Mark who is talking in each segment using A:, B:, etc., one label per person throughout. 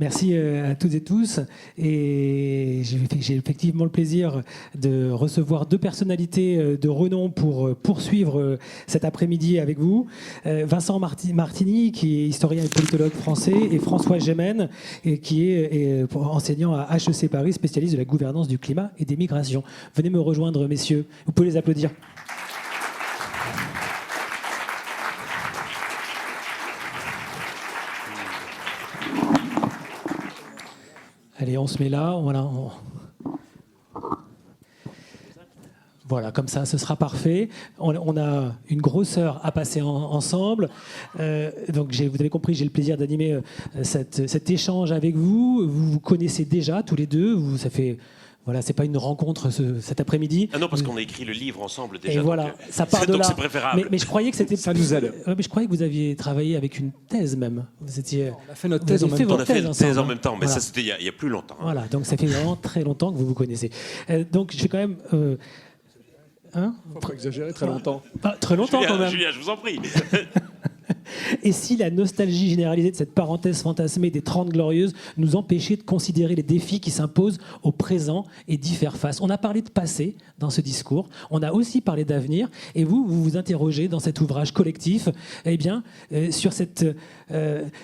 A: Merci à toutes et tous. Et j'ai effectivement le plaisir de recevoir deux personnalités de renom pour poursuivre cet après-midi avec vous. Vincent Martini, qui est historien et politologue français, et François Gemène, qui est enseignant à HEC Paris, spécialiste de la gouvernance du climat et des migrations. Venez me rejoindre, messieurs. Vous pouvez les applaudir. Allez, on se met là. Voilà, comme ça, ce sera parfait. On a une grosse heure à passer ensemble. Donc, vous avez compris, j'ai le plaisir d'animer cet échange avec vous. Vous vous connaissez déjà tous les deux. Ça fait... Voilà, c'est pas une rencontre cet après-midi.
B: Ah non, parce qu'on a écrit le livre ensemble déjà.
A: Et voilà, ça part de là.
B: Donc c'est préférable.
A: Mais je croyais que c'était...
C: Ça nous aide.
A: Mais je croyais que vous aviez travaillé avec une thèse même.
C: On a fait notre thèse en même temps.
B: On a fait une thèse en même temps, mais
A: voilà.
B: Ça c'était il y a plus longtemps.
A: Voilà, donc ça fait vraiment très longtemps que vous vous connaissez. Donc je vais quand même...
C: Faut pas exagérer très longtemps.
A: Très longtemps quand même.
B: Julien, je vous en prie.
A: Et si la nostalgie généralisée de cette parenthèse fantasmée des 30 Glorieuses nous empêchait de considérer les défis qui s'imposent au présent et d'y faire face? On a parlé de passé dans ce discours, on a aussi parlé d'avenir, et vous vous interrogez dans cet ouvrage collectif, sur cette...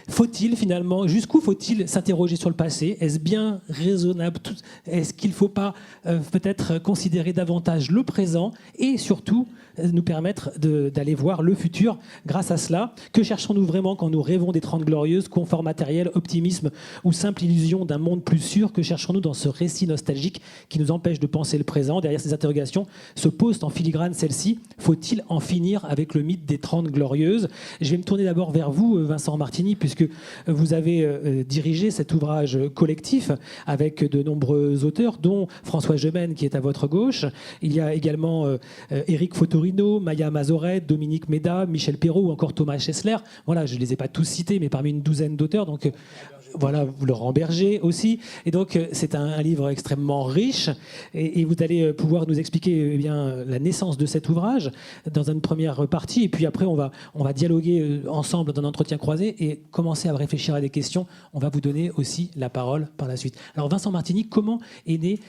A: faut-il finalement, jusqu'où faut-il s'interroger sur le passé? Est-ce bien raisonnable? Est-ce qu'il ne faut pas peut-être considérer davantage le présent et surtout nous permettre d'aller voir le futur grâce à cela? Que cherchons-nous vraiment quand nous rêvons des 30 Glorieuses? Confort matériel, optimisme ou simple illusion d'un monde plus sûr? Que cherchons-nous dans ce récit nostalgique qui nous empêche de penser le présent? Derrière ces interrogations se pose en filigrane celle-ci: faut-il en finir avec le mythe des 30 Glorieuses? Je vais me tourner d'abord vers vous, Vincent Martini, puisque vous avez dirigé cet ouvrage collectif avec de nombreux auteurs, dont François Gemène, qui est à votre gauche. Il y a également Éric Fotorino, Maya Mazoret, Dominique Méda, Michel Perrault ou encore Thomas Chesler. Voilà, je ne les ai pas tous cités, mais parmi une douzaine d'auteurs. Donc voilà, Laurent Berger aussi. Et donc c'est un livre extrêmement riche. Et vous allez pouvoir nous expliquer la naissance de cet ouvrage dans une première partie. Et puis après, on va dialoguer ensemble dans un entretien croisé et commencer à réfléchir à des questions. On va vous donner aussi la parole par la suite. Alors Vincent Martini, comment est née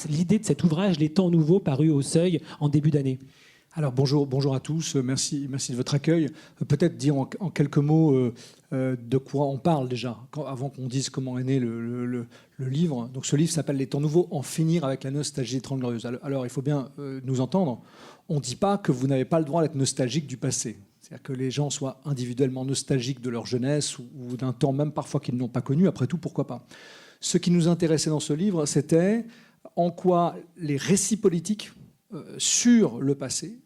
A: l'idée de cet ouvrage, Les Temps Nouveaux, paru au Seuil en début d'année?
C: Alors bonjour à tous, merci de votre accueil. Peut-être dire en quelques mots de quoi on parle déjà, avant qu'on dise comment est né le livre. Donc ce livre s'appelle Les Temps Nouveaux, en finir avec la nostalgie des 30 Glorieuses. Alors il faut bien nous entendre, on ne dit pas que vous n'avez pas le droit d'être nostalgique du passé. C'est-à-dire que les gens soient individuellement nostalgiques de leur jeunesse ou d'un temps même parfois qu'ils n'ont pas connu, après tout, pourquoi pas. Ce qui nous intéressait dans ce livre, c'était en quoi les récits politiques sur le passé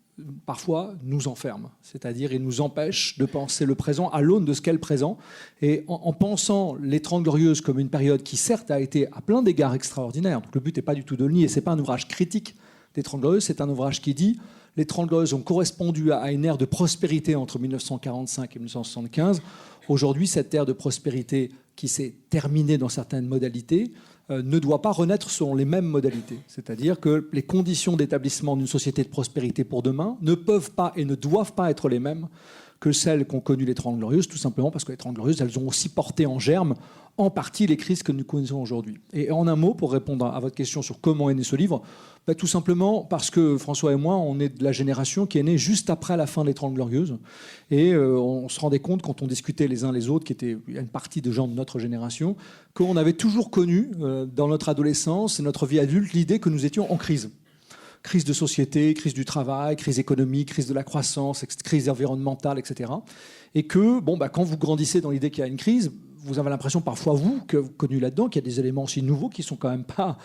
C: parfois nous enferment, c'est-à-dire ils nous empêchent de penser le présent à l'aune de ce qu'est le présent. Et en pensant les 30 Glorieuses comme une période qui certes a été à plein d'égards extraordinaire, donc le but n'est pas du tout de le nier, c'est pas un ouvrage critique des 30 Glorieuses, c'est un ouvrage qui dit les 30 Glorieuses ont correspondu à une ère de prospérité entre 1945 et 1975. Aujourd'hui, cette ère de prospérité qui s'est terminée dans certaines modalités ne doit pas renaître selon les mêmes modalités. C'est-à-dire que les conditions d'établissement d'une société de prospérité pour demain ne peuvent pas et ne doivent pas être les mêmes que celles qu'ont connues les 30 Glorieuses, tout simplement parce que les 30 Glorieuses, elles ont aussi porté en germe en partie les crises que nous connaissons aujourd'hui. Et en un mot, pour répondre à votre question sur comment est né ce livre, tout simplement parce que François et moi, on est de la génération qui est née juste après la fin des 30 Glorieuses. Et on se rendait compte, quand on discutait les uns les autres, qui était une partie de gens de notre génération, qu'on avait toujours connu, dans notre adolescence et notre vie adulte, l'idée que nous étions en crise. Crise de société, crise du travail, crise économique, crise de la croissance, crise environnementale, etc. Et que, quand vous grandissez dans l'idée qu'il y a une crise, vous avez l'impression parfois, vous, que vous connu là-dedans, qu'il y a des éléments aussi nouveaux qui sont quand même pas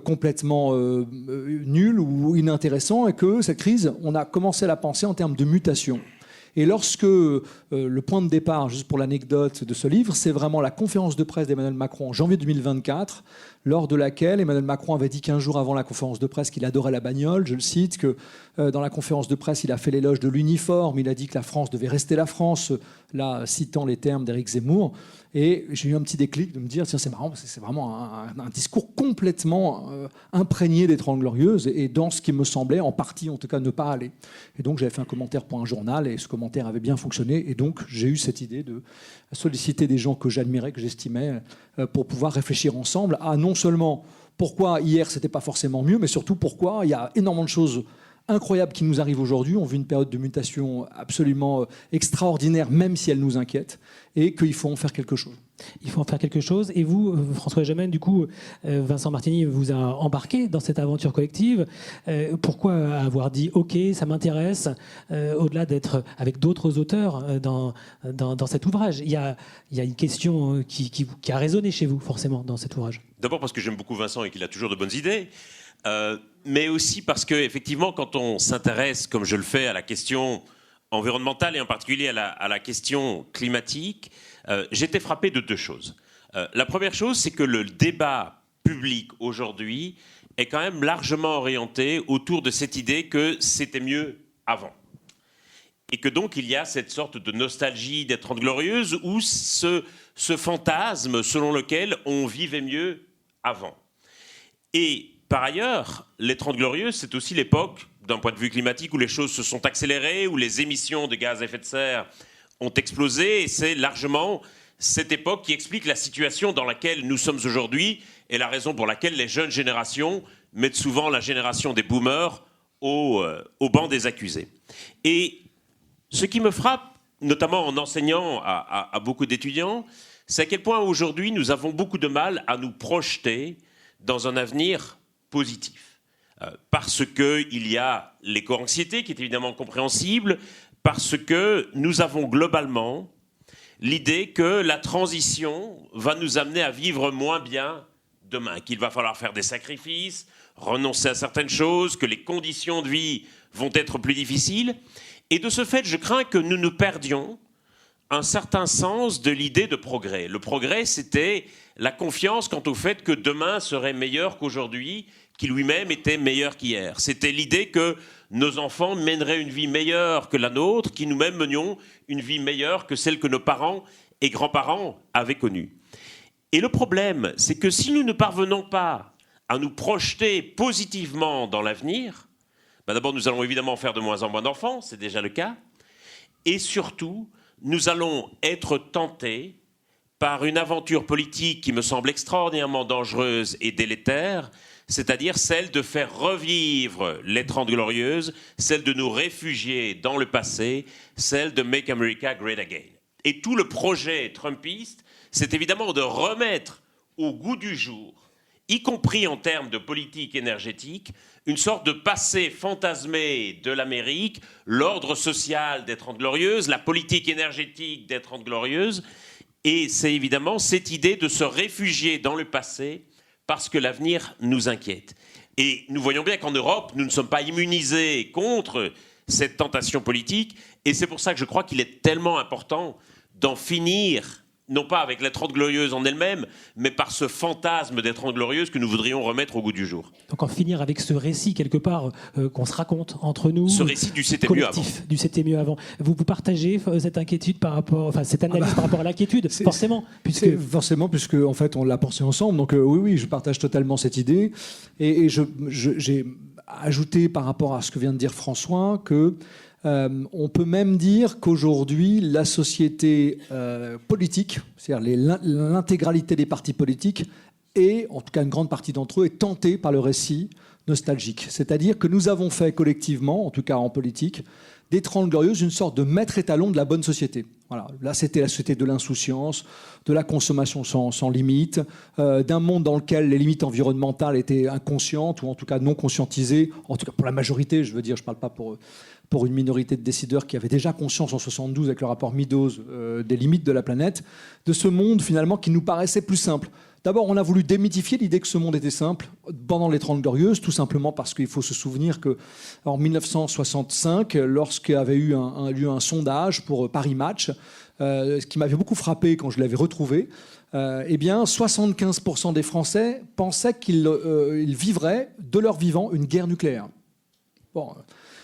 C: complètement nuls ou inintéressants, et que cette crise, on a commencé à la penser en termes de mutation. Et lorsque le point de départ, juste pour l'anecdote de ce livre, c'est vraiment la conférence de presse d'Emmanuel Macron en janvier 2024, lors de laquelle Emmanuel Macron avait dit 15 jours avant la conférence de presse qu'il adorait la bagnole. Je le cite, que dans la conférence de presse, il a fait l'éloge de l'uniforme, il a dit que la France devait rester la France, là, citant les termes d'Éric Zemmour. Et j'ai eu un petit déclic de me dire, tiens, c'est marrant, parce que c'est vraiment un discours complètement imprégné des 30 Glorieuses, et dans ce qui me semblait, en partie en tout cas, ne pas aller. Et donc j'avais fait un commentaire pour un journal, et ce commentaire avait bien fonctionné, et donc j'ai eu cette idée de solliciter des gens que j'admirais, que j'estimais, pour pouvoir réfléchir ensemble à non seulement pourquoi hier c'était pas forcément mieux, mais surtout pourquoi il y a énormément de choses incroyables qui nous arrivent aujourd'hui. On vit une période de mutation absolument extraordinaire, même si elle nous inquiète, et qu'il faut en faire quelque chose.
A: Il faut en faire quelque chose. Et vous, François Gemène, du coup, Vincent Martini vous a embarqué dans cette aventure collective. Pourquoi avoir dit « OK, ça m'intéresse », au-delà d'être avec d'autres auteurs dans cet ouvrage? Il y a une question qui a résonné chez vous, forcément, dans cet ouvrage.
B: D'abord parce que j'aime beaucoup Vincent et qu'il a toujours de bonnes idées. Mais aussi parce que, effectivement, quand on s'intéresse, comme je le fais, à la question environnementale et en particulier à la question climatique, j'étais frappé de deux choses. La première chose, c'est que le débat public aujourd'hui est quand même largement orienté autour de cette idée que c'était mieux avant. Et que donc il y a cette sorte de nostalgie des 30 Glorieuses ou ce fantasme selon lequel on vivait mieux avant. Et par ailleurs, les 30 Glorieuses, c'est aussi l'époque, d'un point de vue climatique, où les choses se sont accélérées, où les émissions de gaz à effet de serre ont explosé, et c'est largement cette époque qui explique la situation dans laquelle nous sommes aujourd'hui, et la raison pour laquelle les jeunes générations mettent souvent la génération des boomers au banc des accusés. Et ce qui me frappe, notamment en enseignant à beaucoup d'étudiants, c'est à quel point aujourd'hui nous avons beaucoup de mal à nous projeter dans un avenir positif. Parce qu'il y a l'éco-anxiété qui est évidemment compréhensible, parce que nous avons globalement l'idée que la transition va nous amener à vivre moins bien demain, qu'il va falloir faire des sacrifices, renoncer à certaines choses, que les conditions de vie vont être plus difficiles. Et de ce fait, je crains que nous nous perdions un certain sens de l'idée de progrès. Le progrès, c'était la confiance quant au fait que demain serait meilleur qu'aujourd'hui, qui lui-même était meilleur qu'hier. C'était l'idée que nos enfants mèneraient une vie meilleure que la nôtre, qui nous-mêmes menions une vie meilleure que celle que nos parents et grands-parents avaient connue. Et le problème, c'est que si nous ne parvenons pas à nous projeter positivement dans l'avenir, d'abord nous allons évidemment faire de moins en moins d'enfants, c'est déjà le cas, et surtout, nous allons être tentés par une aventure politique qui me semble extraordinairement dangereuse et délétère, c'est-à-dire celle de faire revivre les 30 Glorieuses, celle de nous réfugier dans le passé, celle de Make America Great Again. Et tout le projet trumpiste, c'est évidemment de remettre au goût du jour, y compris en termes de politique énergétique, une sorte de passé fantasmé de l'Amérique, l'ordre social des 30 Glorieuses, la politique énergétique des 30 Glorieuses, et c'est évidemment cette idée de se réfugier dans le passé parce que l'avenir nous inquiète. Et nous voyons bien qu'en Europe, nous ne sommes pas immunisés contre cette tentation politique, et c'est pour ça que je crois qu'il est tellement important d'en finir, non pas avec les 30 Glorieuses en elles-mêmes, mais par ce fantasme des 30 Glorieuses que nous voudrions remettre au goût du jour.
A: Donc en finir avec ce récit, quelque part, qu'on se raconte entre nous.
B: Ce récit du c'était mieux avant.
A: Du c'était mieux avant. Vous partagez cette inquiétude par rapport, enfin cette analyse par rapport à l'inquiétude, forcément.
C: Forcément, puisque en fait on l'a pensé ensemble. Donc oui, je partage totalement cette idée. Et j'ai ajouté par rapport à ce que vient de dire François que on peut même dire qu'aujourd'hui, la société politique, c'est-à-dire l'intégralité des partis politiques, et en tout cas une grande partie d'entre eux, est tentée par le récit nostalgique. C'est-à-dire que nous avons fait collectivement, en tout cas en politique, des 30 Glorieuses une sorte de maître étalon de la bonne société. Voilà. Là, c'était la société de l'insouciance, de la consommation sans limite, d'un monde dans lequel les limites environnementales étaient inconscientes, ou en tout cas non conscientisées, en tout cas pour la majorité, je veux dire, je ne parle pas pour une minorité de décideurs qui avaient déjà conscience en 72 avec le rapport Meadows des limites de la planète, de ce monde finalement qui nous paraissait plus simple. D'abord, on a voulu démythifier l'idée que ce monde était simple pendant les 30 Glorieuses, tout simplement parce qu'il faut se souvenir qu'en 1965, lorsqu'avait eu lieu un sondage pour Paris Match, ce qui m'avait beaucoup frappé quand je l'avais retrouvé, eh bien, 75% des Français pensaient qu'ils vivraient de leur vivant une guerre nucléaire. Bon,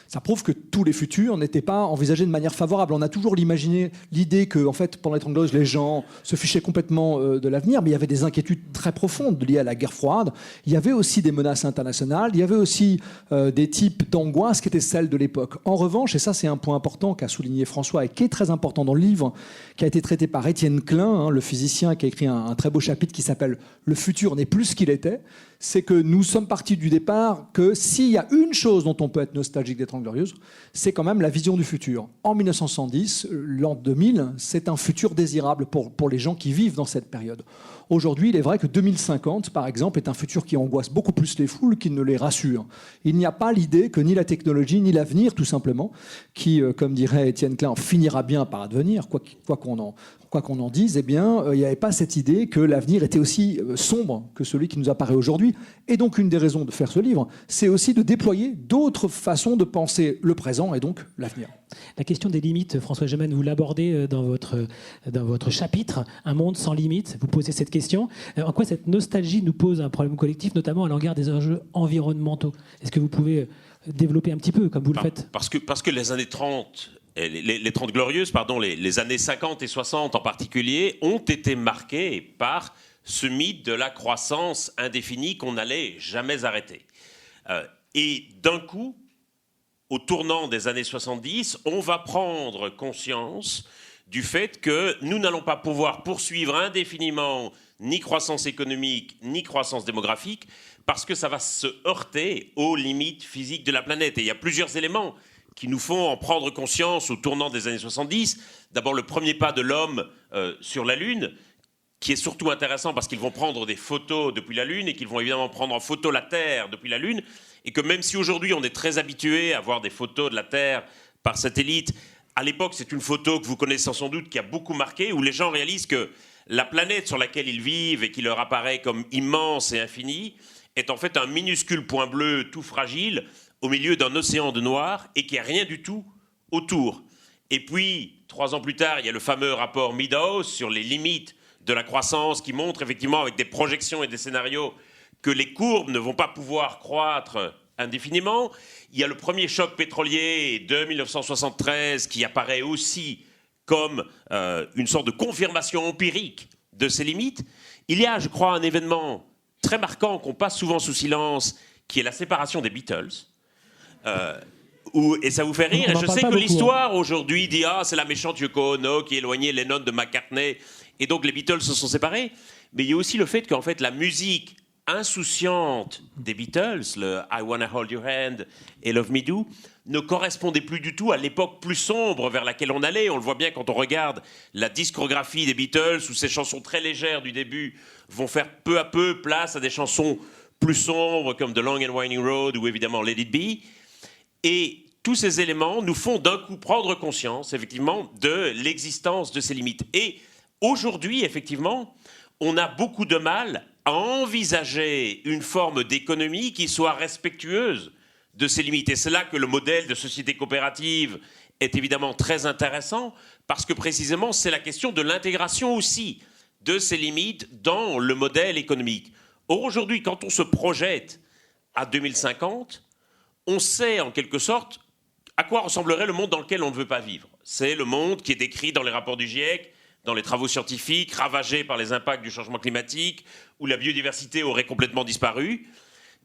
C: Ça prouve que tous les futurs n'étaient pas envisagés de manière favorable. On a toujours l'idée que, en fait, pendant les 30 glorieuses, les gens se fichaient complètement de l'avenir, mais il y avait des inquiétudes très profondes liées à la guerre froide. Il y avait aussi des menaces internationales, il y avait aussi des types d'angoisse qui étaient celles de l'époque. En revanche, et ça c'est un point important qu'a souligné François et qui est très important dans le livre, qui a été traité par Étienne Klein, le physicien qui a écrit un très beau chapitre qui s'appelle « Le futur n'est plus ce qu'il était », c'est que nous sommes partis du départ que s'il y a une chose dont on peut être nostalgique des 30 glorieuses, c'est quand même la vision du futur. En 1970, l'an 2000, c'est un futur désirable pour les gens qui vivent dans cette période. Aujourd'hui, il est vrai que 2050, par exemple, est un futur qui angoisse beaucoup plus les foules qu'il ne les rassure. Il n'y a pas l'idée que ni la technologie, ni l'avenir, tout simplement, qui, comme dirait Étienne Klein, finira bien par advenir, quoi qu'on en dise, eh bien, il n'y avait pas cette idée que l'avenir était aussi sombre que celui qui nous apparaît aujourd'hui. Et donc, une des raisons de faire ce livre, c'est aussi de déployer d'autres façons de penser le présent et donc l'avenir.
A: La question des limites, François Gemène, vous l'abordez dans votre chapitre « Un monde sans limites ». Vous posez cette question. En quoi cette nostalgie nous pose un problème collectif, notamment à l'égard des enjeux environnementaux? Est-ce que vous pouvez développer un petit peu, comme vous le faites?
B: Parce que les années 30... Les 30 glorieuses, pardon, les années 50 et 60 en particulier, ont été marquées par ce mythe de la croissance indéfinie qu'on n'allait jamais arrêter. Et d'un coup, au tournant des années 70, on va prendre conscience du fait que nous n'allons pas pouvoir poursuivre indéfiniment ni croissance économique, ni croissance démographique, parce que ça va se heurter aux limites physiques de la planète. Et il y a plusieurs éléments qui nous font en prendre conscience au tournant des années 70. D'abord, le premier pas de l'homme sur la Lune, qui est surtout intéressant parce qu'ils vont prendre des photos depuis la Lune et qu'ils vont évidemment prendre en photo la Terre depuis la Lune. Et que même si aujourd'hui on est très habitué à voir des photos de la Terre par satellite, à l'époque c'est une photo que vous connaissez sans doute qui a beaucoup marqué, où les gens réalisent que la planète sur laquelle ils vivent et qui leur apparaît comme immense et infinie est en fait un minuscule point bleu tout fragile au milieu d'un océan de noir et qu'il n'y a rien du tout autour. Et puis, 3 ans plus tard, il y a le fameux rapport Meadows sur les limites de la croissance qui montre effectivement avec des projections et des scénarios que les courbes ne vont pas pouvoir croître indéfiniment. Il y a le premier choc pétrolier de 1973 qui apparaît aussi comme une sorte de confirmation empirique de ces limites. Il y a, je crois, un événement très marquant qu'on passe souvent sous silence, qui est la séparation des Beatles. Et ça vous fait rire. Et je sais que l'histoire aujourd'hui dit c'est la méchante Yoko Ono qui éloignait Lennon de McCartney et donc les Beatles se sont séparés. Mais il y a aussi le fait qu'en fait la musique insouciante des Beatles, le I Wanna Hold Your Hand et Love Me Do, ne correspondait plus du tout à l'époque plus sombre vers laquelle on allait. On le voit bien quand on regarde la discographie des Beatles, où ces chansons très légères du début vont faire peu à peu place à des chansons plus sombres comme The Long and Winding Road ou évidemment Let It Be. Et tous ces éléments nous font d'un coup prendre conscience, effectivement, de l'existence de ces limites. Et aujourd'hui, effectivement, on a beaucoup de mal à envisager une forme d'économie qui soit respectueuse de ces limites. Et c'est là que le modèle de société coopérative est évidemment très intéressant, parce que précisément, c'est la question de l'intégration aussi de ces limites dans le modèle économique. Or, aujourd'hui, quand on se projette à 2050, on sait en quelque sorte à quoi ressemblerait le monde dans lequel on ne veut pas vivre. C'est le monde qui est décrit dans les rapports du GIEC, dans les travaux scientifiques, ravagé par les impacts du changement climatique, où la biodiversité aurait complètement disparu.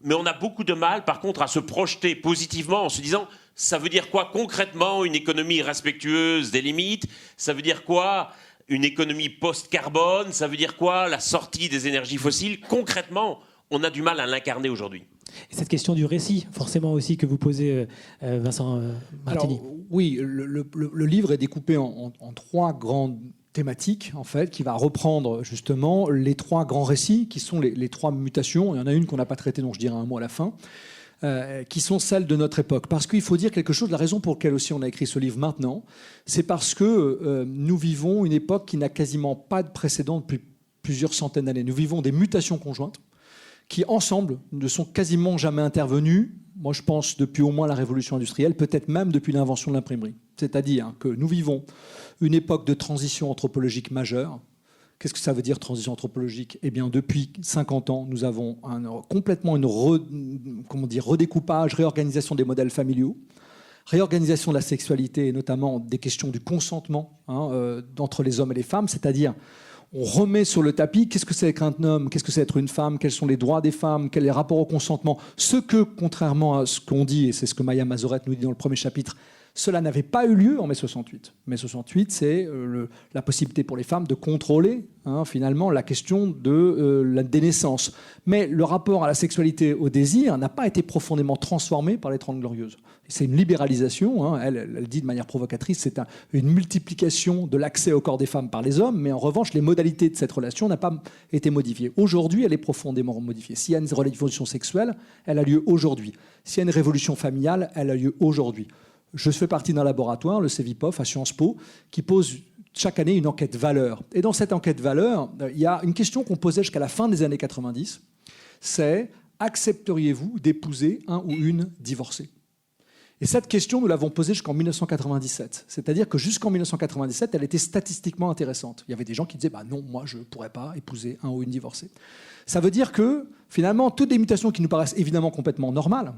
B: Mais on a beaucoup de mal, par contre, à se projeter positivement en se disant « ça veut dire quoi concrètement une économie respectueuse des limites ? Ça veut dire quoi une économie post-carbone ? Ça veut dire quoi la sortie des énergies fossiles ?» Concrètement, on a du mal à l'incarner aujourd'hui.
A: Et cette question du récit, forcément aussi, que vous posez, Vincent Martini.
C: Alors, oui, le livre est découpé en 3 grandes thématiques, en fait, qui va reprendre justement les 3 grands récits, qui sont les 3 mutations. Il y en a une qu'on n'a pas traitée, dont je dirai un mot à la fin, qui sont celles de notre époque. Parce qu'il faut dire quelque chose, la raison pour laquelle aussi on a écrit ce livre maintenant, c'est parce que nous vivons une époque qui n'a quasiment pas de précédent depuis plusieurs centaines d'années. Nous vivons des mutations conjointes qui, ensemble, ne sont quasiment jamais intervenues, moi je pense depuis au moins la révolution industrielle, peut-être même depuis l'invention de l'imprimerie. C'est-à-dire que nous vivons une époque de transition anthropologique majeure. Qu'est-ce que ça veut dire, transition anthropologique ? Eh bien, depuis 50 ans, nous avons complètement redécoupage, réorganisation des modèles familiaux, Réorganisation de la sexualité, et notamment des questions du consentement entre les hommes et les femmes, c'est-à-dire on remet sur le tapis qu'est-ce que c'est être un homme, qu'est-ce que c'est être une femme, quels sont les droits des femmes, quel est le rapport au consentement. Ce que, contrairement à ce qu'on dit, et c'est ce que Maya Mazorette nous dit dans le premier chapitre, cela n'avait pas eu lieu en mai 68. Mai 68, c'est la possibilité pour les femmes de contrôler finalement la question des naissances. Mais le rapport à la sexualité, au désir, n'a pas été profondément transformé par les 30 Glorieuses. C'est une libéralisation, elle dit de manière provocatrice, c'est une multiplication de l'accès au corps des femmes par les hommes, mais en revanche, les modalités de cette relation n'ont pas été modifiées. Aujourd'hui, elle est profondément modifiée. S'il y a une révolution sexuelle, elle a lieu aujourd'hui. S'il y a une révolution familiale, elle a lieu aujourd'hui. Je fais partie d'un laboratoire, le CEVIPOF, à Sciences Po, qui pose chaque année une enquête valeur. Et dans cette enquête valeur, il y a une question qu'on posait jusqu'à la fin des années 90, c'est « Accepteriez-vous d'épouser un ou une divorcée ?» Et cette question, nous l'avons posée jusqu'en 1997. C'est-à-dire que jusqu'en 1997, elle était statistiquement intéressante. Il y avait des gens qui disaient « non, moi, je ne pourrais pas épouser un ou une divorcée ». Ça veut dire que, finalement, toutes les mutations qui nous paraissent évidemment complètement normales,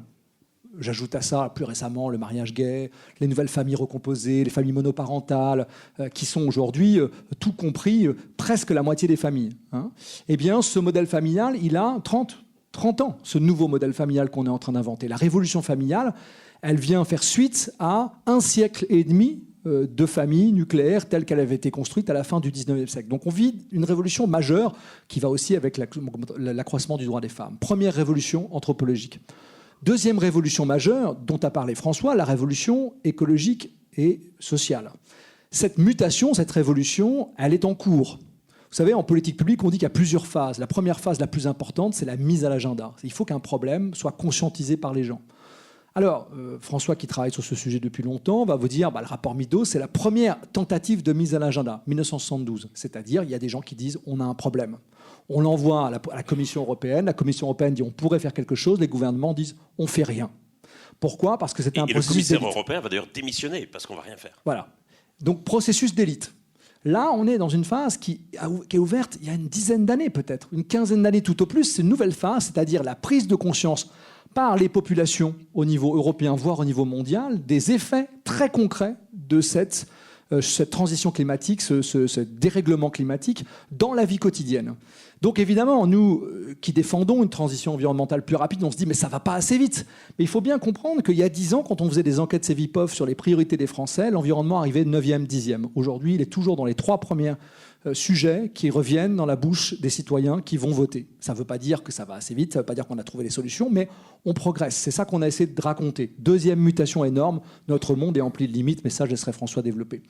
C: j'ajoute à ça, plus récemment, le mariage gay, les nouvelles familles recomposées, les familles monoparentales, qui sont aujourd'hui, tout compris, presque la moitié des familles. Eh bien, ce modèle familial, il a 30 ans, ce nouveau modèle familial qu'on est en train d'inventer. La révolution familiale, elle vient faire suite à 1 siècle et demi de famille nucléaire telle qu'elle avait été construite à la fin du 19e siècle. Donc on vit une révolution majeure qui va aussi avec l'accroissement du droit des femmes. Première révolution anthropologique. Deuxième révolution majeure, dont a parlé François, la révolution écologique et sociale. Cette mutation, cette révolution, elle est en cours. Vous savez, en politique publique, on dit qu'il y a plusieurs phases. La première phase, la plus importante, c'est la mise à l'agenda. Il faut qu'un problème soit conscientisé par les gens. Alors, François, qui travaille sur ce sujet depuis longtemps, va vous dire le rapport Midos, c'est la première tentative de mise à l'agenda, 1972. C'est-à-dire, il y a des gens qui disent on a un problème. On l'envoie à la Commission européenne. La Commission européenne dit on pourrait faire quelque chose. Les gouvernements disent on fait rien. Pourquoi ? Parce que c'est un processus d'élite.
B: Et le commissaire européen va d'ailleurs démissionner parce qu'on va rien faire.
C: Voilà. Donc, processus d'élite. Là, on est dans une phase qui est ouverte il y a une dizaine d'années peut-être, une quinzaine d'années tout au plus. C'est une nouvelle phase, c'est-à-dire la prise de conscience par les populations au niveau européen, voire au niveau mondial, des effets très concrets de cette transition climatique, ce dérèglement climatique dans la vie quotidienne. Donc évidemment, nous qui défendons une transition environnementale plus rapide, on se dit mais ça va pas assez vite. Mais il faut bien comprendre qu'il y a 10 ans, quand on faisait des enquêtes CEVIPOF sur les priorités des Français, l'environnement arrivait 9e, 10e. Aujourd'hui, il est toujours dans les 3 premiers sujets qui reviennent dans la bouche des citoyens qui vont voter. Ça ne veut pas dire que ça va assez vite, ça ne veut pas dire qu'on a trouvé les solutions, mais on progresse. C'est ça qu'on a essayé de raconter. Deuxième mutation énorme, notre monde est empli de limites, mais ça, je laisserai François développer.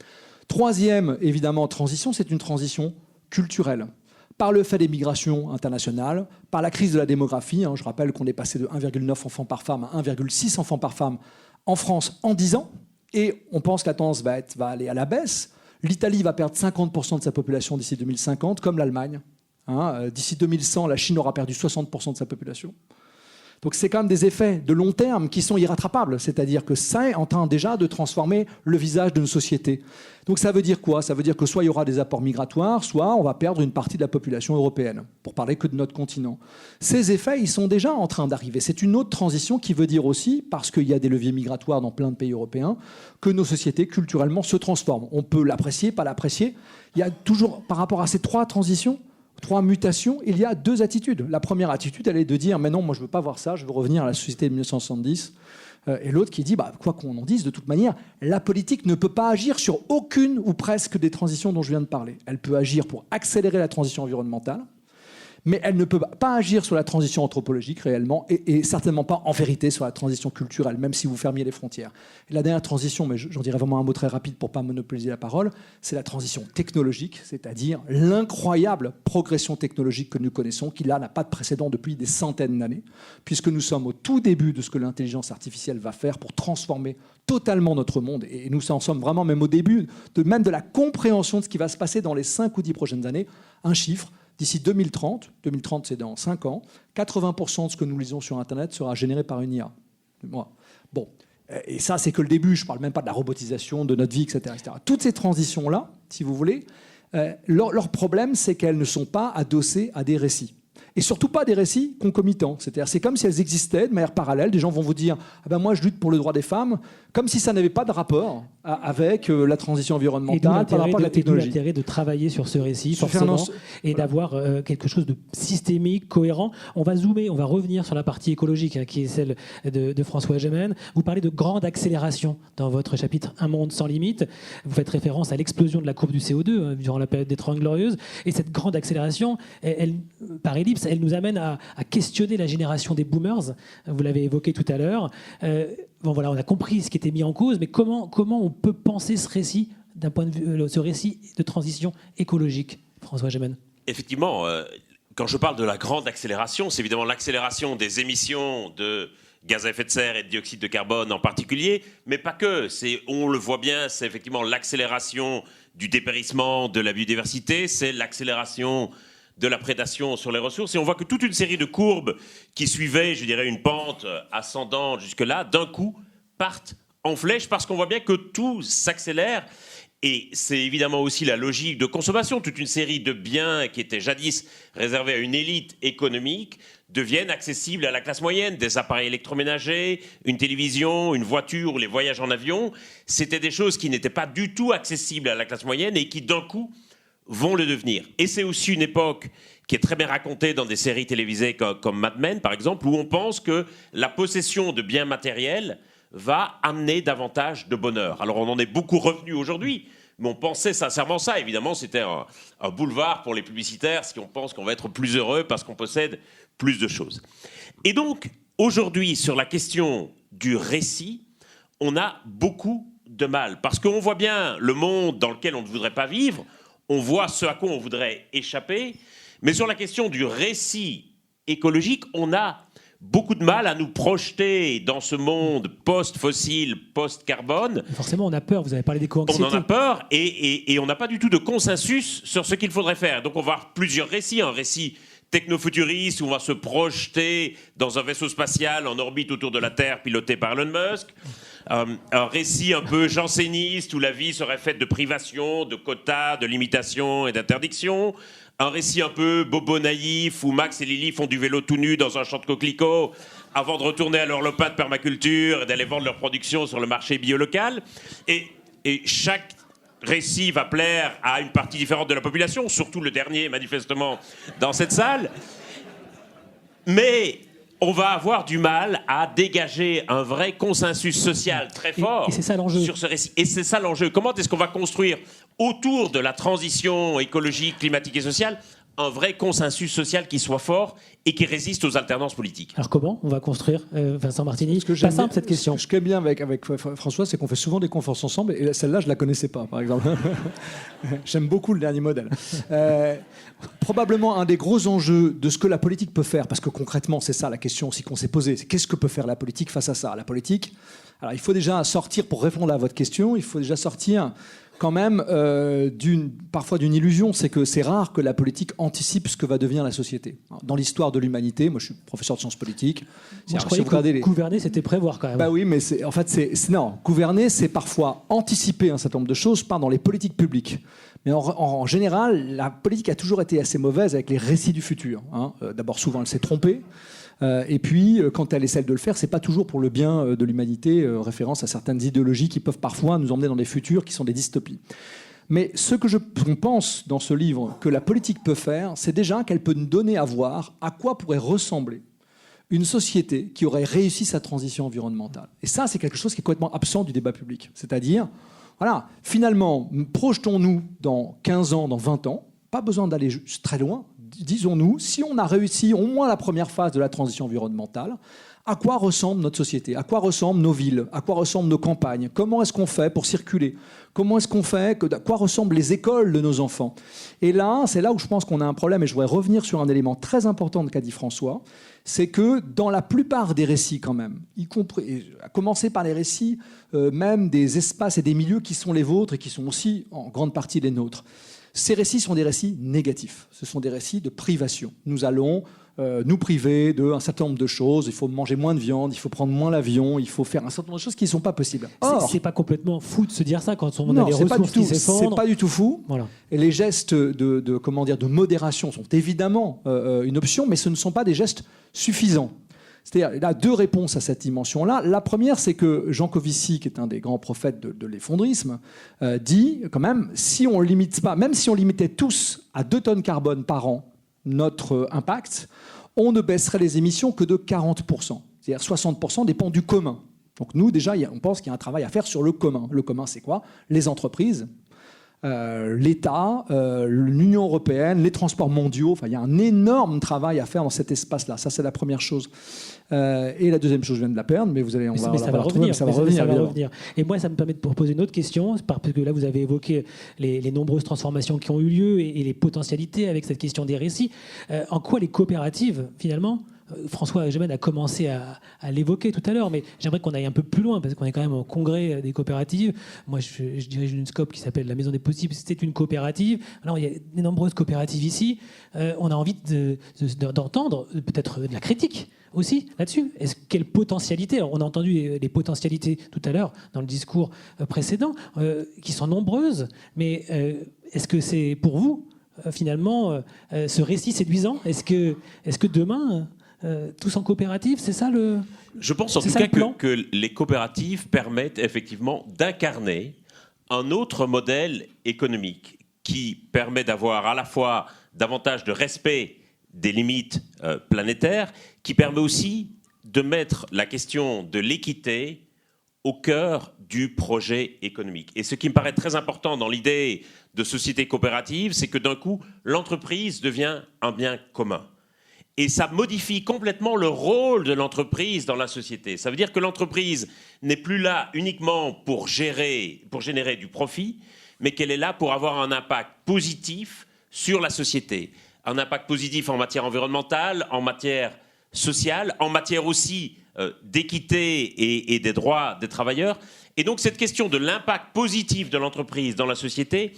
C: Troisième, évidemment, transition, c'est une transition culturelle. Par le fait des migrations internationales, par la crise de la démographie. Je rappelle qu'on est passé de 1,9 enfants par femme à 1,6 enfants par femme en France en 10 ans. Et on pense que la tendance va aller à la baisse. L'Italie va perdre 50% de sa population d'ici 2050, comme l'Allemagne. D'ici 2100, la Chine aura perdu 60% de sa population. Donc c'est quand même des effets de long terme qui sont irrattrapables. C'est-à-dire que ça est en train déjà de transformer le visage de nos sociétés. Donc ça veut dire quoi ? Ça veut dire que soit il y aura des apports migratoires, soit on va perdre une partie de la population européenne, pour parler que de notre continent. Ces effets, ils sont déjà en train d'arriver. C'est une autre transition qui veut dire aussi, parce qu'il y a des leviers migratoires dans plein de pays européens, que nos sociétés culturellement se transforment. On peut l'apprécier, pas l'apprécier. Il y a toujours, par rapport à ces 3 transitions, 3 mutations, il y a 2 attitudes. La première attitude, elle est de dire « mais non, moi je ne veux pas voir ça, je veux revenir à la société de 1970 ». Et l'autre qui dit quoi qu'on en dise, de toute manière, la politique ne peut pas agir sur aucune ou presque des transitions dont je viens de parler. Elle peut agir pour accélérer la transition environnementale, mais elle ne peut pas agir sur la transition anthropologique réellement, et certainement pas en vérité sur la transition culturelle, même si vous fermiez les frontières. Et la dernière transition, mais j'en dirai vraiment un mot très rapide pour ne pas monopoliser la parole, c'est la transition technologique, c'est-à-dire l'incroyable progression technologique que nous connaissons, qui là n'a pas de précédent depuis des centaines d'années, puisque nous sommes au tout début de ce que l'intelligence artificielle va faire pour transformer totalement notre monde, et nous en sommes vraiment même au début, même de la compréhension de ce qui va se passer dans les 5 ou 10 prochaines années. Un chiffre, d'ici 2030 c'est dans 5 ans, 80% de ce que nous lisons sur Internet sera généré par une IA. Bon, et ça, c'est que le début. Je ne parle même pas de la robotisation de notre vie, etc. Toutes ces transitions-là, si vous voulez, leur problème, c'est qu'elles ne sont pas adossées à des récits. et surtout pas des récits concomitants. C'est-à-dire, c'est comme si elles existaient de manière parallèle. Des gens vont vous dire ah ben moi je lutte pour le droit des femmes, comme si ça n'avait pas de rapport avec la transition environnementale par rapport à la technologie.
A: Et d'où l'intérêt de travailler sur ce récit, forcément, et d'avoir quelque chose de systémique, cohérent. On va zoomer, on va revenir sur la partie écologique, hein, qui est celle de François Gemène. Vous parlez de grande accélération dans votre chapitre Un monde sans limite. Vous faites référence à l'explosion de la courbe du CO2 hein, durant la période des 30 Glorieuses. Et cette grande accélération, elle, par ellipse, elle nous amène à questionner la génération des boomers. Vous l'avez évoqué tout à l'heure. Bon, voilà, on a compris ce qui était mis en cause, mais comment on peut penser ce récit d'un point de vue, ce récit de transition écologique, François Gemène?
B: Effectivement, quand je parle de la grande accélération, c'est évidemment l'accélération des émissions de gaz à effet de serre et de dioxyde de carbone en particulier, mais pas que. On le voit bien, c'est effectivement l'accélération du dépérissement de la biodiversité, c'est l'accélération de la prédation sur les ressources. Et on voit que toute une série de courbes qui suivaient, je dirais, une pente ascendante jusque-là, d'un coup, partent en flèche parce qu'on voit bien que tout s'accélère. Et c'est évidemment aussi la logique de consommation. Toute une série de biens qui étaient jadis réservés à une élite économique deviennent accessibles à la classe moyenne. Des appareils électroménagers, une télévision, une voiture, les voyages en avion. C'était des choses qui n'étaient pas du tout accessibles à la classe moyenne et qui, d'un coup, vont le devenir. Et c'est aussi une époque qui est très bien racontée dans des séries télévisées comme Mad Men, par exemple, où on pense que la possession de biens matériels va amener davantage de bonheur. Alors on en est beaucoup revenu aujourd'hui, mais on pensait sincèrement ça. Évidemment, c'était un boulevard pour les publicitaires si on pense qu'on va être plus heureux parce qu'on possède plus de choses. Et donc, aujourd'hui, sur la question du récit, on a beaucoup de mal. Parce qu'on voit bien le monde dans lequel on ne voudrait pas vivre, on voit ce à quoi on voudrait échapper, mais sur la question du récit écologique, on a beaucoup de mal à nous projeter dans ce monde post-fossile, post-carbone.
A: Forcément, on a peur. Vous avez parlé d'éco-anxiété.
B: On en a peur et on n'a pas du tout de consensus sur ce qu'il faudrait faire. Donc on va avoir plusieurs récits. Un récit technofuturiste où on va se projeter dans un vaisseau spatial en orbite autour de la Terre piloté par Elon Musk. Un récit un peu janséniste où la vie serait faite de privations, de quotas, de limitations et d'interdictions. Un récit un peu bobo naïf où Max et Lily font du vélo tout nu dans un champ de coquelicots avant de retourner à leur lopin de permaculture et d'aller vendre leur production sur le marché bio-local. Et chaque récit va plaire à une partie différente de la population, surtout le dernier, manifestement, dans cette salle. Mais on va avoir du mal à dégager un vrai consensus social très fort
A: et c'est ça l'enjeu.
B: Sur ce récit. Et c'est ça l'enjeu. Comment est-ce qu'on va construire autour de la transition écologique, climatique et sociale un vrai consensus social qui soit fort et qui résiste aux alternances politiques?
A: Alors comment on va construire, Vincent Martini?
C: Pas simple cette question. Ce que j'aime bien avec François, c'est qu'on fait souvent des conférences ensemble, et celle-là, je ne la connaissais pas, par exemple. J'aime beaucoup le dernier modèle. Probablement un des gros enjeux de ce que la politique peut faire, parce que concrètement, c'est ça la question aussi qu'on s'est posée, c'est qu'est-ce que peut faire la politique face à ça? La politique, alors il faut déjà sortir, pour répondre à votre question, il faut déjà sortir quand même parfois d'une illusion, c'est que c'est rare que la politique anticipe ce que va devenir la société. Dans l'histoire de l'humanité, moi je suis professeur de sciences politiques.
A: Moi je croyais que gouverner c'était prévoir quand même.
C: Bah oui, mais non, gouverner c'est parfois anticiper un certain nombre de choses, pas dans les politiques publiques. Mais en général, la politique a toujours été assez mauvaise avec les récits du futur. Hein. D'abord, souvent elle s'est trompée. Et puis, quand elle essaie de le faire, c'est pas toujours pour le bien de l'humanité, référence à certaines idéologies qui peuvent parfois nous emmener dans des futurs qui sont des dystopies. Mais ce qu'on pense dans ce livre que la politique peut faire, c'est déjà qu'elle peut nous donner à voir à quoi pourrait ressembler une société qui aurait réussi sa transition environnementale. Et ça, c'est quelque chose qui est complètement absent du débat public. C'est-à-dire, voilà, finalement, projetons-nous dans 15 ans, dans 20 ans, pas besoin d'aller très loin. Disons-nous, si on a réussi au moins la première phase de la transition environnementale, à quoi ressemble notre société? À quoi ressemblent nos villes? À quoi ressemblent nos campagnes? Comment est-ce qu'on fait pour circuler? Comment est-ce qu'on fait? À quoi ressemblent les écoles de nos enfants? Et là, c'est là où je pense qu'on a un problème, et je voudrais revenir sur un élément très important qu'a dit François, c'est que dans la plupart des récits quand même, y compris, à commencer par les récits même des espaces et des milieux qui sont les vôtres et qui sont aussi en grande partie les nôtres, ces récits sont des récits négatifs. Ce sont des récits de privation. Nous allons nous priver d'un certain nombre de choses. Il faut manger moins de viande, il faut prendre moins l'avion, il faut faire un certain nombre de choses qui ne sont pas possibles.
A: Or, c'est pas complètement fou de se dire ça quand on
C: non,
A: a les ressources qui s'effondrent.
C: C'est pas du tout fou.
A: Voilà.
C: Et les gestes de modération sont évidemment une option, mais ce ne sont pas des gestes suffisants. C'est-à-dire, il y a deux réponses à cette dimension-là. La première, c'est que Jean Covici, qui est un des grands prophètes de l'effondrisme, dit quand même, si on limite pas, même si on limitait tous à 2 tonnes carbone par an notre impact, on ne baisserait les émissions que de 40%. C'est-à-dire 60% dépend du commun. Donc nous, déjà, on pense qu'il y a un travail à faire sur le commun. Le commun, c'est quoi? Les entreprises, l'État, l'Union européenne, les transports mondiaux. Enfin, il y a un énorme travail à faire dans cet espace-là. Ça, c'est la première chose. Et la deuxième chose, je viens de la perdre, mais
A: ça va revenir. Et moi, ça me permet de proposer une autre question, parce que là, vous avez évoqué les nombreuses transformations qui ont eu lieu et les potentialités avec cette question des récits. En quoi les coopératives, finalement, François Gemène a commencé à l'évoquer tout à l'heure, mais j'aimerais qu'on aille un peu plus loin, parce qu'on est quand même au congrès des coopératives. Moi, je dirige une scope qui s'appelle la Maison des Possibles. C'est une coopérative. Alors, il y a de nombreuses coopératives ici. On a envie d'entendre peut-être de la critique aussi là-dessus. Quelle potentialité? Alors, on a entendu les potentialités tout à l'heure dans le discours précédent, qui sont nombreuses, mais est-ce que c'est pour vous, finalement, ce récit séduisant? Est-ce que demain... tous en coopérative, c'est ça le...
B: Je pense en tout cas que les coopératives permettent effectivement d'incarner un autre modèle économique qui permet d'avoir à la fois davantage de respect des limites planétaires, qui permet aussi de mettre la question de l'équité au cœur du projet économique. Et ce qui me paraît très important dans l'idée de société coopérative, c'est que d'un coup, l'entreprise devient un bien commun. Et ça modifie complètement le rôle de l'entreprise dans la société. Ça veut dire que l'entreprise n'est plus là uniquement pour générer du profit, mais qu'elle est là pour avoir un impact positif sur la société. Un impact positif en matière environnementale, en matière sociale, en matière aussi d'équité et des droits des travailleurs. Et donc cette question de l'impact positif de l'entreprise dans la société,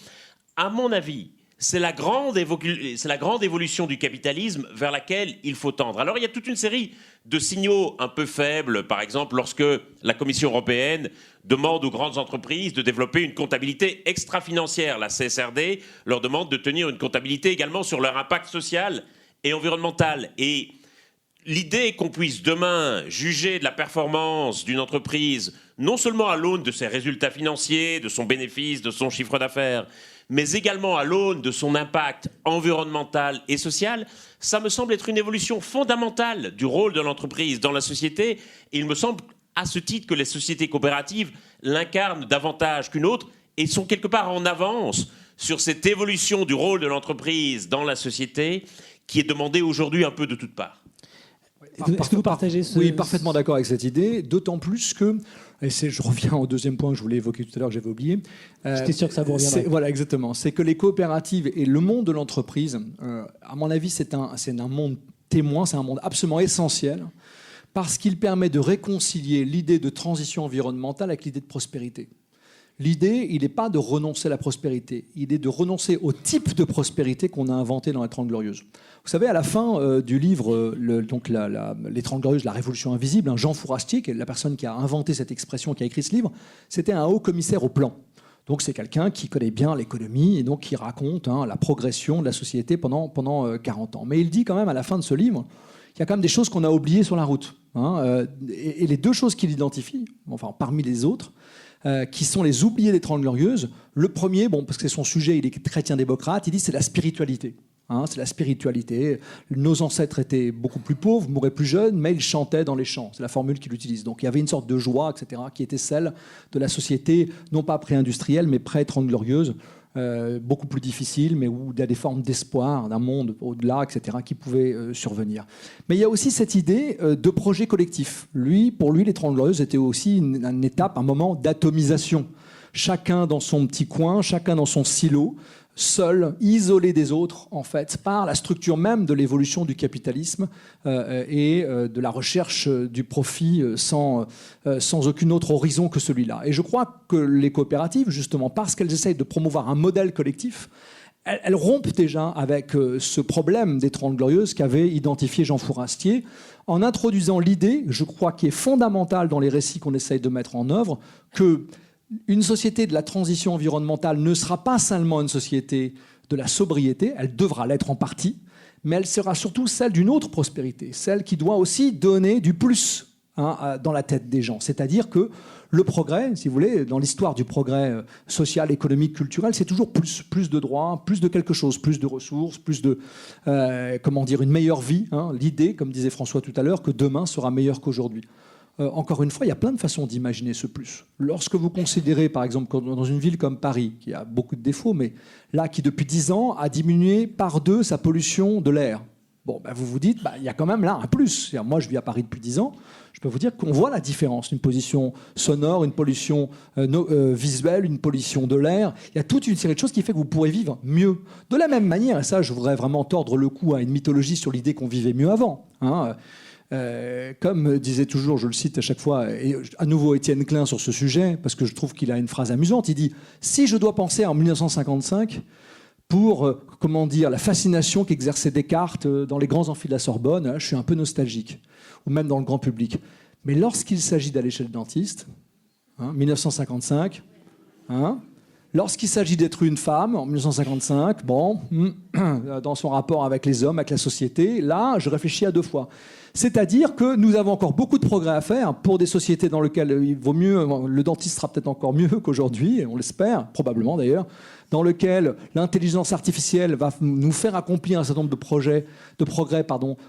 B: à mon avis, c'est la grande évolution du capitalisme vers laquelle il faut tendre. Alors il y a toute une série de signaux un peu faibles, par exemple lorsque la Commission européenne demande aux grandes entreprises de développer une comptabilité extra-financière. La CSRD leur demande de tenir une comptabilité également sur leur impact social et environnemental. Et l'idée qu'on puisse demain juger de la performance d'une entreprise, non seulement à l'aune de ses résultats financiers, de son bénéfice, de son chiffre d'affaires, mais également à l'aune de son impact environnemental et social, ça me semble être une évolution fondamentale du rôle de l'entreprise dans la société. Et il me semble, à ce titre, que les sociétés coopératives l'incarnent davantage qu'une autre et sont quelque part en avance sur cette évolution du rôle de l'entreprise dans la société qui est demandée aujourd'hui un peu de toutes parts.
A: Est-ce que vous partagez ce...
C: Oui, parfaitement d'accord avec cette idée, d'autant plus que, et je reviens au deuxième point que je voulais évoquer tout à l'heure, que j'avais oublié.
A: J'étais sûr que ça vous reviendrait.
C: Voilà, exactement. C'est que les coopératives et le monde de l'entreprise, à mon avis, c'est un monde témoin, c'est un monde absolument essentiel, parce qu'il permet de réconcilier l'idée de transition environnementale avec l'idée de prospérité. L'idée, il n'est pas de renoncer à la prospérité, il est de renoncer au type de prospérité qu'on a inventé dans les 30 Glorieuses. Vous savez, à la fin du livre, les 30 Glorieuses, la Révolution invisible, Jean Fourastier, qui est la personne qui a inventé cette expression, qui a écrit ce livre, c'était un haut commissaire au plan. Donc c'est quelqu'un qui connaît bien l'économie et donc qui raconte la progression de la société pendant 40 ans. Mais il dit quand même à la fin de ce livre qu'il y a quand même des choses qu'on a oubliées sur la route. Et les deux choses qu'il identifie, enfin parmi les autres, qui sont les oubliés des 30 Glorieuses. Le premier, parce que c'est son sujet, il est chrétien-démocrate, il dit c'est la spiritualité. C'est la spiritualité. Nos ancêtres étaient beaucoup plus pauvres, mouraient plus jeunes, mais ils chantaient dans les champs. C'est la formule qu'il utilise. Donc il y avait une sorte de joie, etc., qui était celle de la société, non pas pré-industrielle, mais pré-30 Glorieuses, beaucoup plus difficile, mais où il y a des formes d'espoir, d'un monde au-delà, etc., qui pouvaient survenir. Mais il y a aussi cette idée de projet collectif. Pour lui, les 30 Glorieuses étaient aussi une étape, un moment d'atomisation. Chacun dans son petit coin, chacun dans son silo, seul, isolé des autres, en fait, par la structure même de l'évolution du capitalisme et de la recherche du profit sans aucun autre horizon que celui-là. Et je crois que les coopératives, justement, parce qu'elles essayent de promouvoir un modèle collectif, elles rompent déjà avec ce problème des 30 Glorieuses qu'avait identifié Jean Fourastier, en introduisant l'idée, je crois, qui est fondamentale dans les récits qu'on essaye de mettre en œuvre, qu'une société de la transition environnementale ne sera pas seulement une société de la sobriété, elle devra l'être en partie, mais elle sera surtout celle d'une autre prospérité, celle qui doit aussi donner du plus dans la tête des gens. C'est-à-dire que le progrès, si vous voulez, dans l'histoire du progrès social, économique, culturel, c'est toujours plus de droits, plus de quelque chose, plus de ressources, plus de, une meilleure vie. L'idée, comme disait François tout à l'heure, que demain sera meilleur qu'aujourd'hui. Encore une fois, il y a plein de façons d'imaginer ce plus. Lorsque vous considérez, par exemple, dans une ville comme Paris, qui a beaucoup de défauts, mais là, qui depuis 10 ans a diminué par 2 sa pollution de l'air, vous vous dites, il y a quand même là un plus. Moi, je vis à Paris depuis 10 ans. Je peux vous dire qu'on voit la différence. Une pollution sonore, une pollution visuelle, une pollution de l'air. Il y a toute une série de choses qui fait que vous pourrez vivre mieux. De la même manière, et ça, je voudrais vraiment tordre le cou à une mythologie sur l'idée qu'on vivait mieux avant. Comme disait toujours, je le cite à chaque fois, et à nouveau Étienne Klein sur ce sujet, parce que je trouve qu'il a une phrase amusante. Il dit « Si je dois penser en 1955... pour, la fascination qu'exerçait Descartes dans les grands amphis de la Sorbonne, je suis un peu nostalgique, ou même dans le grand public. Mais lorsqu'il s'agit d'aller chez le dentiste, 1955, lorsqu'il s'agit d'être une femme, en 1955, dans son rapport avec les hommes, avec la société, là, je réfléchis à 2 fois. C'est-à-dire que nous avons encore beaucoup de progrès à faire pour des sociétés dans lesquelles il vaut mieux, le dentiste sera peut-être encore mieux qu'aujourd'hui, on l'espère, probablement d'ailleurs, dans lequel l'intelligence artificielle va nous faire accomplir un certain nombre de progrès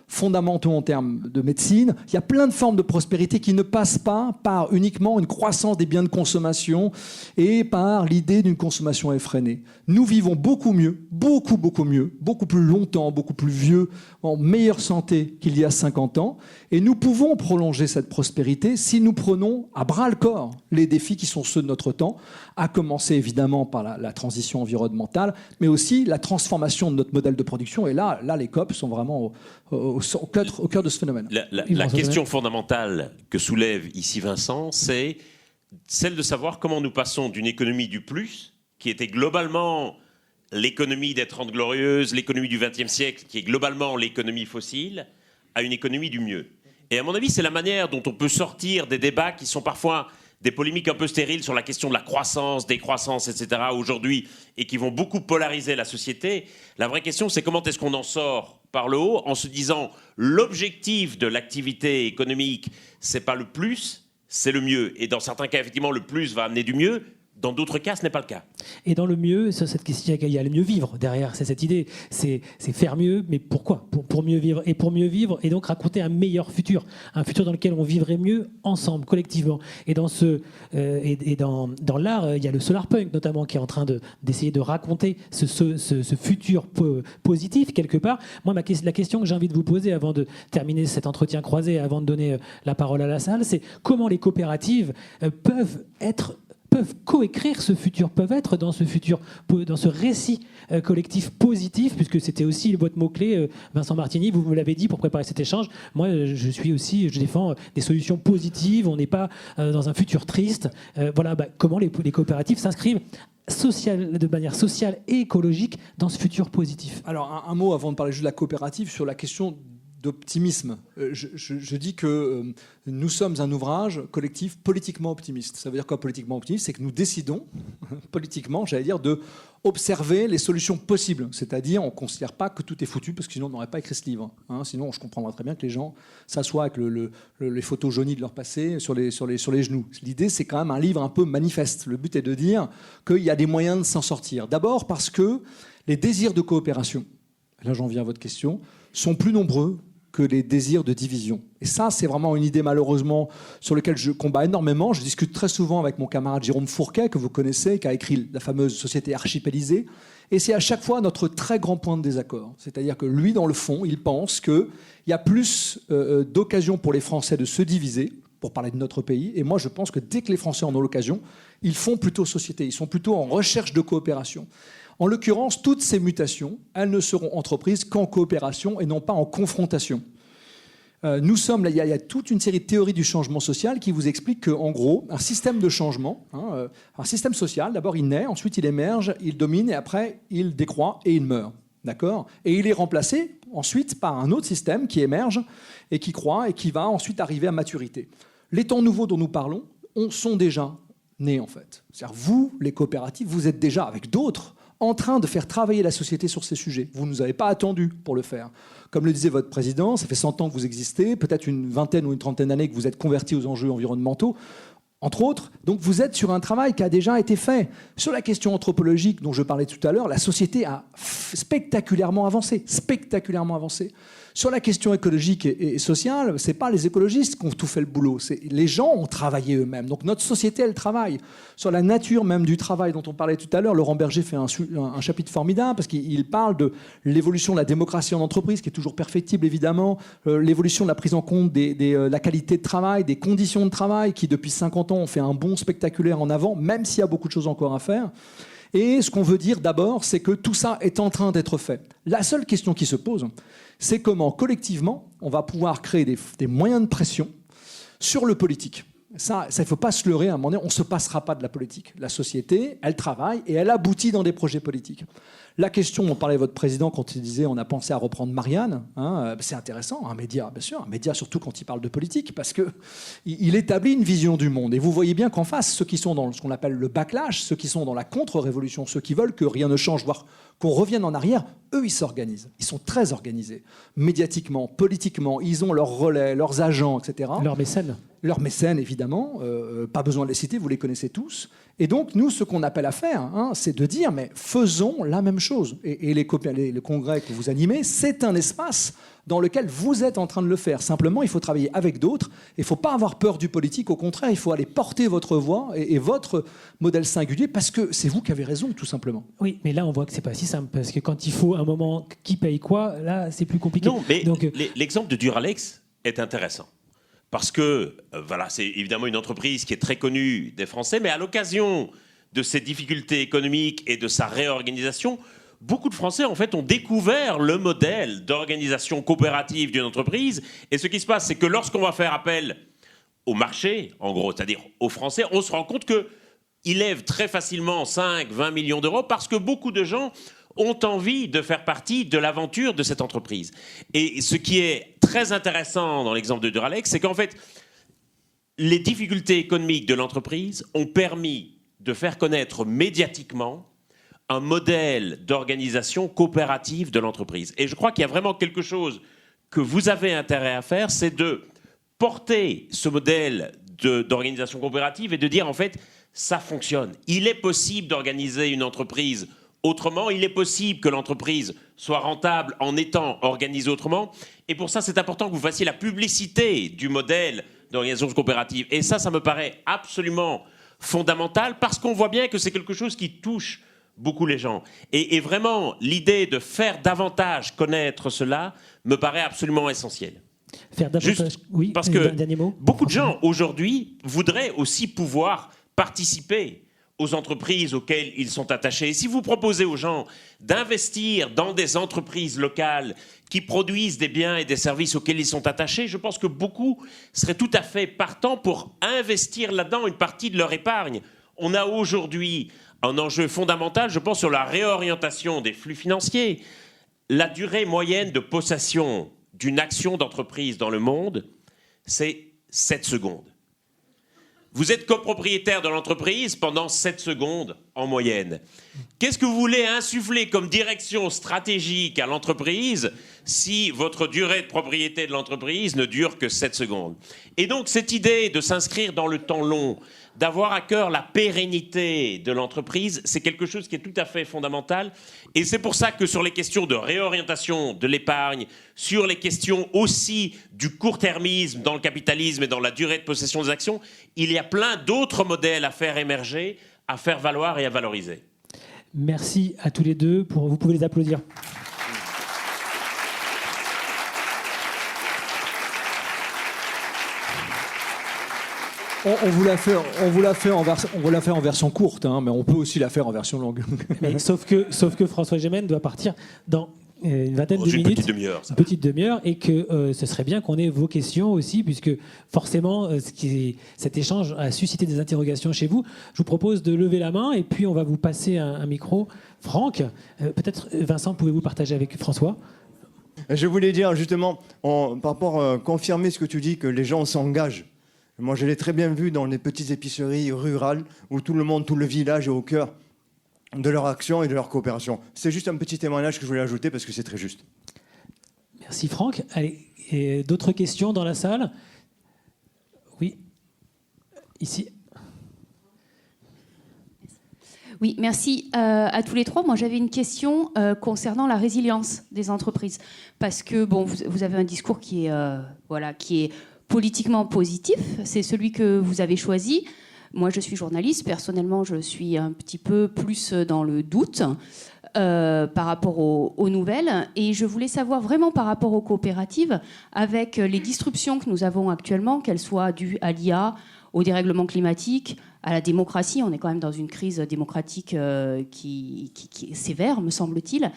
C: fondamentaux en termes de médecine. Il y a plein de formes de prospérité qui ne passent pas par uniquement une croissance des biens de consommation et par l'idée d'une consommation effrénée. Nous vivons beaucoup mieux, beaucoup mieux, beaucoup plus longtemps, beaucoup plus vieux, en meilleure santé qu'il y a 50 ans. Et nous pouvons prolonger cette prospérité si nous prenons à bras-le-corps les défis qui sont ceux de notre temps, à commencer évidemment par la transition environnementale, mais aussi la transformation de notre modèle de production. Et là les COP sont vraiment au cœur de ce phénomène.
B: La question fondamentale que soulève ici Vincent, c'est celle de savoir comment nous passons d'une économie du plus, qui était globalement l'économie des 30 Glorieuses, l'économie du XXe siècle, qui est globalement l'économie fossile, à une économie du mieux. Et à mon avis, c'est la manière dont on peut sortir des débats qui sont parfois des polémiques un peu stériles sur la question de la croissance, décroissance, etc. aujourd'hui, et qui vont beaucoup polariser la société. La vraie question, c'est comment est-ce qu'on en sort par le haut en se disant l'objectif de l'activité économique, c'est pas le plus, c'est le mieux. Et dans certains cas, effectivement, le plus va amener du mieux. Dans d'autres cas, ce n'est pas le cas.
A: Et dans le mieux, cette question, il y a le mieux vivre derrière. C'est cette idée, c'est faire mieux, mais pourquoi ? Pour mieux vivre. Et pour mieux vivre, et donc raconter un meilleur futur. Un futur dans lequel on vivrait mieux ensemble, collectivement. Et dans l'art, il y a le solarpunk notamment qui est en train d'essayer de raconter ce futur positif quelque part. Moi, la question que j'ai envie de vous poser avant de terminer cet entretien croisé, avant de donner la parole à la salle, c'est comment les coopératives peuvent coécrire ce futur, peuvent être dans ce futur, dans ce récit collectif positif, puisque c'était aussi votre mot-clé, Vincent Martini, vous me l'avez dit pour préparer cet échange. Moi, je défends des solutions positives, on n'est pas dans un futur triste. Comment les coopératives s'inscrivent de manière sociale et écologique dans ce futur positif.
C: Alors, un mot avant de parler juste de la coopérative sur la question d'optimisme. Je dis que nous sommes un ouvrage collectif politiquement optimiste. Ça veut dire quoi, politiquement optimiste ? C'est que nous décidons, politiquement, de observer les solutions possibles. C'est-à-dire, on ne considère pas que tout est foutu, parce que sinon, on n'aurait pas écrit ce livre. Sinon, je comprendrais très bien que les gens s'assoient avec les photos jaunies de leur passé sur les genoux. L'idée, c'est quand même un livre un peu manifeste. Le but est de dire qu'il y a des moyens de s'en sortir. D'abord parce que les désirs de coopération, là j'en viens à votre question, sont plus nombreux que les désirs de division. Et ça, c'est vraiment une idée, malheureusement, sur laquelle je combats énormément. Je discute très souvent avec mon camarade Jérôme Fourquet, que vous connaissez, qui a écrit la fameuse Société archipélisée. Et c'est à chaque fois notre très grand point de désaccord. C'est-à-dire que lui, dans le fond, il pense qu'il y a plus d'occasions pour les Français de se diviser, pour parler de notre pays. Et moi, je pense que dès que les Français en ont l'occasion, ils font plutôt société. Ils sont plutôt en recherche de coopération. En l'occurrence, toutes ces mutations, elles ne seront entreprises qu'en coopération et non pas en confrontation. Il y a toute une série de théories du changement social qui vous expliquent qu'en gros, un système de changement, un système social, d'abord il naît, ensuite il émerge, il domine et après il décroît et il meurt. D'accord ? Et il est remplacé ensuite par un autre système qui émerge et qui croît et qui va ensuite arriver à maturité. Les temps nouveaux dont nous parlons sont déjà nés en fait. C'est-à-dire vous, les coopératives, vous êtes déjà avec d'autres en train de faire travailler la société sur ces sujets. Vous ne nous avez pas attendu pour le faire. Comme le disait votre président, ça fait 100 ans que vous existez, peut-être une vingtaine ou une trentaine d'années que vous êtes convertis aux enjeux environnementaux, entre autres. Donc vous êtes sur un travail qui a déjà été fait. Sur la question anthropologique dont je parlais tout à l'heure, la société a spectaculairement avancé. Sur la question écologique et sociale, ce n'est pas les écologistes qui ont tout fait le boulot. Les gens ont travaillé eux-mêmes. Donc notre société, elle travaille. Sur la nature même du travail dont on parlait tout à l'heure, Laurent Berger fait un chapitre formidable parce qu'il parle de l'évolution de la démocratie en entreprise, qui est toujours perfectible évidemment, l'évolution de la prise en compte de la qualité de travail, des conditions de travail, qui depuis 50 ans ont fait un bond spectaculaire en avant, même s'il y a beaucoup de choses encore à faire. Et ce qu'on veut dire d'abord, c'est que tout ça est en train d'être fait. La seule question qui se pose, c'est comment collectivement on va pouvoir créer des moyens de pression sur le politique. Ça, il ne faut pas se leurrer, à un moment donné, on ne se passera pas de la politique. La société, elle travaille et elle aboutit dans des projets politiques. La question, on parlait de votre président quand il disait on a pensé à reprendre Marianne, c'est intéressant, un média, bien sûr, un média surtout quand il parle de politique, parce qu'il établit une vision du monde. Et vous voyez bien qu'en face, ceux qui sont dans ce qu'on appelle le backlash, ceux qui sont dans la contre-révolution, ceux qui veulent que rien ne change, voire qu'on revienne en arrière, eux, ils s'organisent. Ils sont très organisés, médiatiquement, politiquement, ils ont leurs relais, leurs agents, etc. Leurs mécènes, évidemment, pas besoin de les citer, vous les connaissez tous. Et donc, nous, ce qu'on appelle à faire, c'est de dire, mais faisons la même chose. Et les congrès que vous animez, c'est un espace dans lequel vous êtes en train de le faire. Simplement, il faut travailler avec d'autres. Il ne faut pas avoir peur du politique. Au contraire, il faut aller porter votre voix et votre modèle singulier, parce que c'est vous qui avez raison, tout simplement.
A: Oui, mais là, on voit que ce n'est pas si simple, parce que quand il faut un moment qui paye quoi, là, c'est plus compliqué.
B: Non, mais donc, l'exemple de Duralex est intéressant. Parce que, c'est évidemment une entreprise qui est très connue des Français, mais à l'occasion de ses difficultés économiques et de sa réorganisation, beaucoup de Français, en fait, ont découvert le modèle d'organisation coopérative d'une entreprise. Et ce qui se passe, c'est que lorsqu'on va faire appel au marché, en gros, c'est-à-dire aux Français, on se rend compte qu'ils lèvent très facilement 5, 20 millions d'euros parce que beaucoup de gens ont envie de faire partie de l'aventure de cette entreprise. Et ce qui est très intéressant dans l'exemple de Duralex, c'est qu'en fait, les difficultés économiques de l'entreprise ont permis de faire connaître médiatiquement un modèle d'organisation coopérative de l'entreprise. Et je crois qu'il y a vraiment quelque chose que vous avez intérêt à faire, c'est de porter ce modèle d'organisation coopérative et de dire, en fait, ça fonctionne. Il est possible d'organiser une entreprise autrement, il est possible que l'entreprise soit rentable en étant organisée autrement. Et pour ça, c'est important que vous fassiez la publicité du modèle d'organisation coopérative. Et ça me paraît absolument fondamental parce qu'on voit bien que c'est quelque chose qui touche beaucoup les gens. Et vraiment, l'idée de faire davantage connaître cela me paraît absolument essentielle.
A: Faire davantage,
B: juste
A: oui,
B: parce que beaucoup de
A: François.
B: gens aujourd'hui voudraient aussi pouvoir participer aux entreprises auxquelles ils sont attachés. Et si vous proposez aux gens d'investir dans des entreprises locales qui produisent des biens et des services auxquels ils sont attachés, je pense que beaucoup seraient tout à fait partants pour investir là-dedans une partie de leur épargne. On a aujourd'hui un enjeu fondamental, je pense, sur la réorientation des flux financiers. La durée moyenne de possession d'une action d'entreprise dans le monde, c'est 7 secondes. Vous êtes copropriétaire de l'entreprise pendant 7 secondes en moyenne. Qu'est-ce que vous voulez insuffler comme direction stratégique à l'entreprise si votre durée de propriété de l'entreprise ne dure que 7 secondes? Et donc cette idée de s'inscrire dans le temps long, d'avoir à cœur la pérennité de l'entreprise, c'est quelque chose qui est tout à fait fondamental. Et c'est pour ça que sur les questions de réorientation de l'épargne, sur les questions aussi du court-termisme dans le capitalisme et dans la durée de possession des actions, il y a plein d'autres modèles à faire émerger, à faire valoir et à valoriser.
A: Merci à tous les deux. Vous pouvez les applaudir.
C: On vous l'a fait en version courte, mais on peut aussi la faire en version longue.
A: Mais sauf que François Gemène doit partir dans une vingtaine
B: Dans
A: de
B: une
A: minutes.
B: petite demi-heure.
A: Une petite demi-heure, et que ce serait bien qu'on ait vos questions aussi, puisque forcément, cet échange a suscité des interrogations chez vous. Je vous propose de lever la main, et puis on va vous passer un micro. Franck, peut-être Vincent, pouvez-vous partager avec François ?
D: Je voulais dire justement, par rapport confirmer ce que tu dis, que les gens s'engagent. Moi, je l'ai très bien vu dans les petites épiceries rurales où tout le monde, tout le village est au cœur de leur action et de leur coopération. C'est juste un petit témoignage que je voulais ajouter parce que c'est très juste.
A: Merci Franck. Allez, et d'autres questions dans la salle ? Oui, ici.
E: Oui, merci à tous les trois. Moi, j'avais une question concernant la résilience des entreprises. Parce que bon, vous avez un discours qui est politiquement positif. C'est celui que vous avez choisi. Moi, je suis journaliste. Personnellement, je suis un petit peu plus dans le doute par rapport aux nouvelles. Et je voulais savoir vraiment par rapport aux coopératives, avec les disruptions que nous avons actuellement, qu'elles soient dues à l'IA, au dérèglement climatique, à la démocratie. On est quand même dans une crise démocratique qui est sévère, me semble-t-il.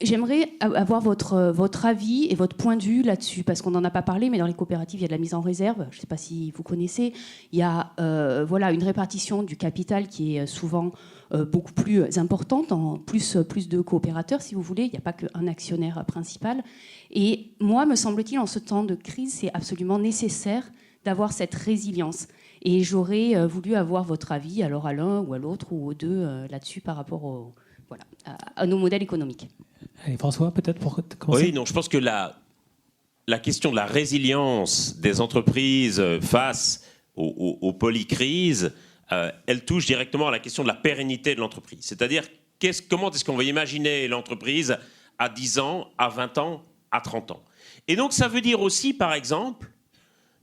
E: J'aimerais avoir votre avis et votre point de vue là-dessus, parce qu'on n'en a pas parlé, mais dans les coopératives, il y a de la mise en réserve. Je ne sais pas si vous connaissez. Il y a une répartition du capital qui est souvent beaucoup plus importante, en plus de coopérateurs, si vous voulez. Il n'y a pas qu'un actionnaire principal. Et moi, me semble-t-il, en ce temps de crise, c'est absolument nécessaire d'avoir cette résilience. Et j'aurais voulu avoir votre avis, alors à l'un ou à l'autre ou aux deux là-dessus par rapport à nos modèles économiques.
A: Allez, François, peut-être pour commencer.
B: Oui, non, je pense que la question de la résilience des entreprises face aux polycrises, elle touche directement à la question de la pérennité de l'entreprise. C'est-à-dire, comment est-ce qu'on va imaginer l'entreprise à 10 ans, à 20 ans, à 30 ans. Et donc, ça veut dire aussi, par exemple,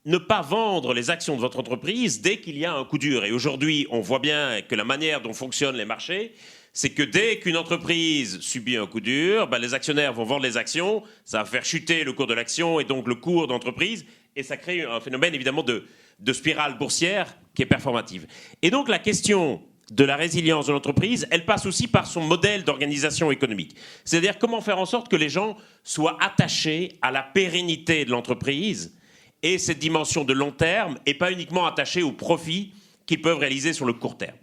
B: ne pas vendre les actions de votre entreprise dès qu'il y a un coup dur. Et aujourd'hui, on voit bien que la manière dont fonctionnent les marchés, c'est que dès qu'une entreprise subit un coup dur, les actionnaires vont vendre les actions, ça va faire chuter le cours de l'action et donc le cours d'entreprise, et ça crée un phénomène évidemment de spirale boursière qui est performative. Et donc la question de la résilience de l'entreprise, elle passe aussi par son modèle d'organisation économique. C'est-à-dire comment faire en sorte que les gens soient attachés à la pérennité de l'entreprise et cette dimension de long terme, et pas uniquement attachés aux profits qu'ils peuvent réaliser sur le court terme.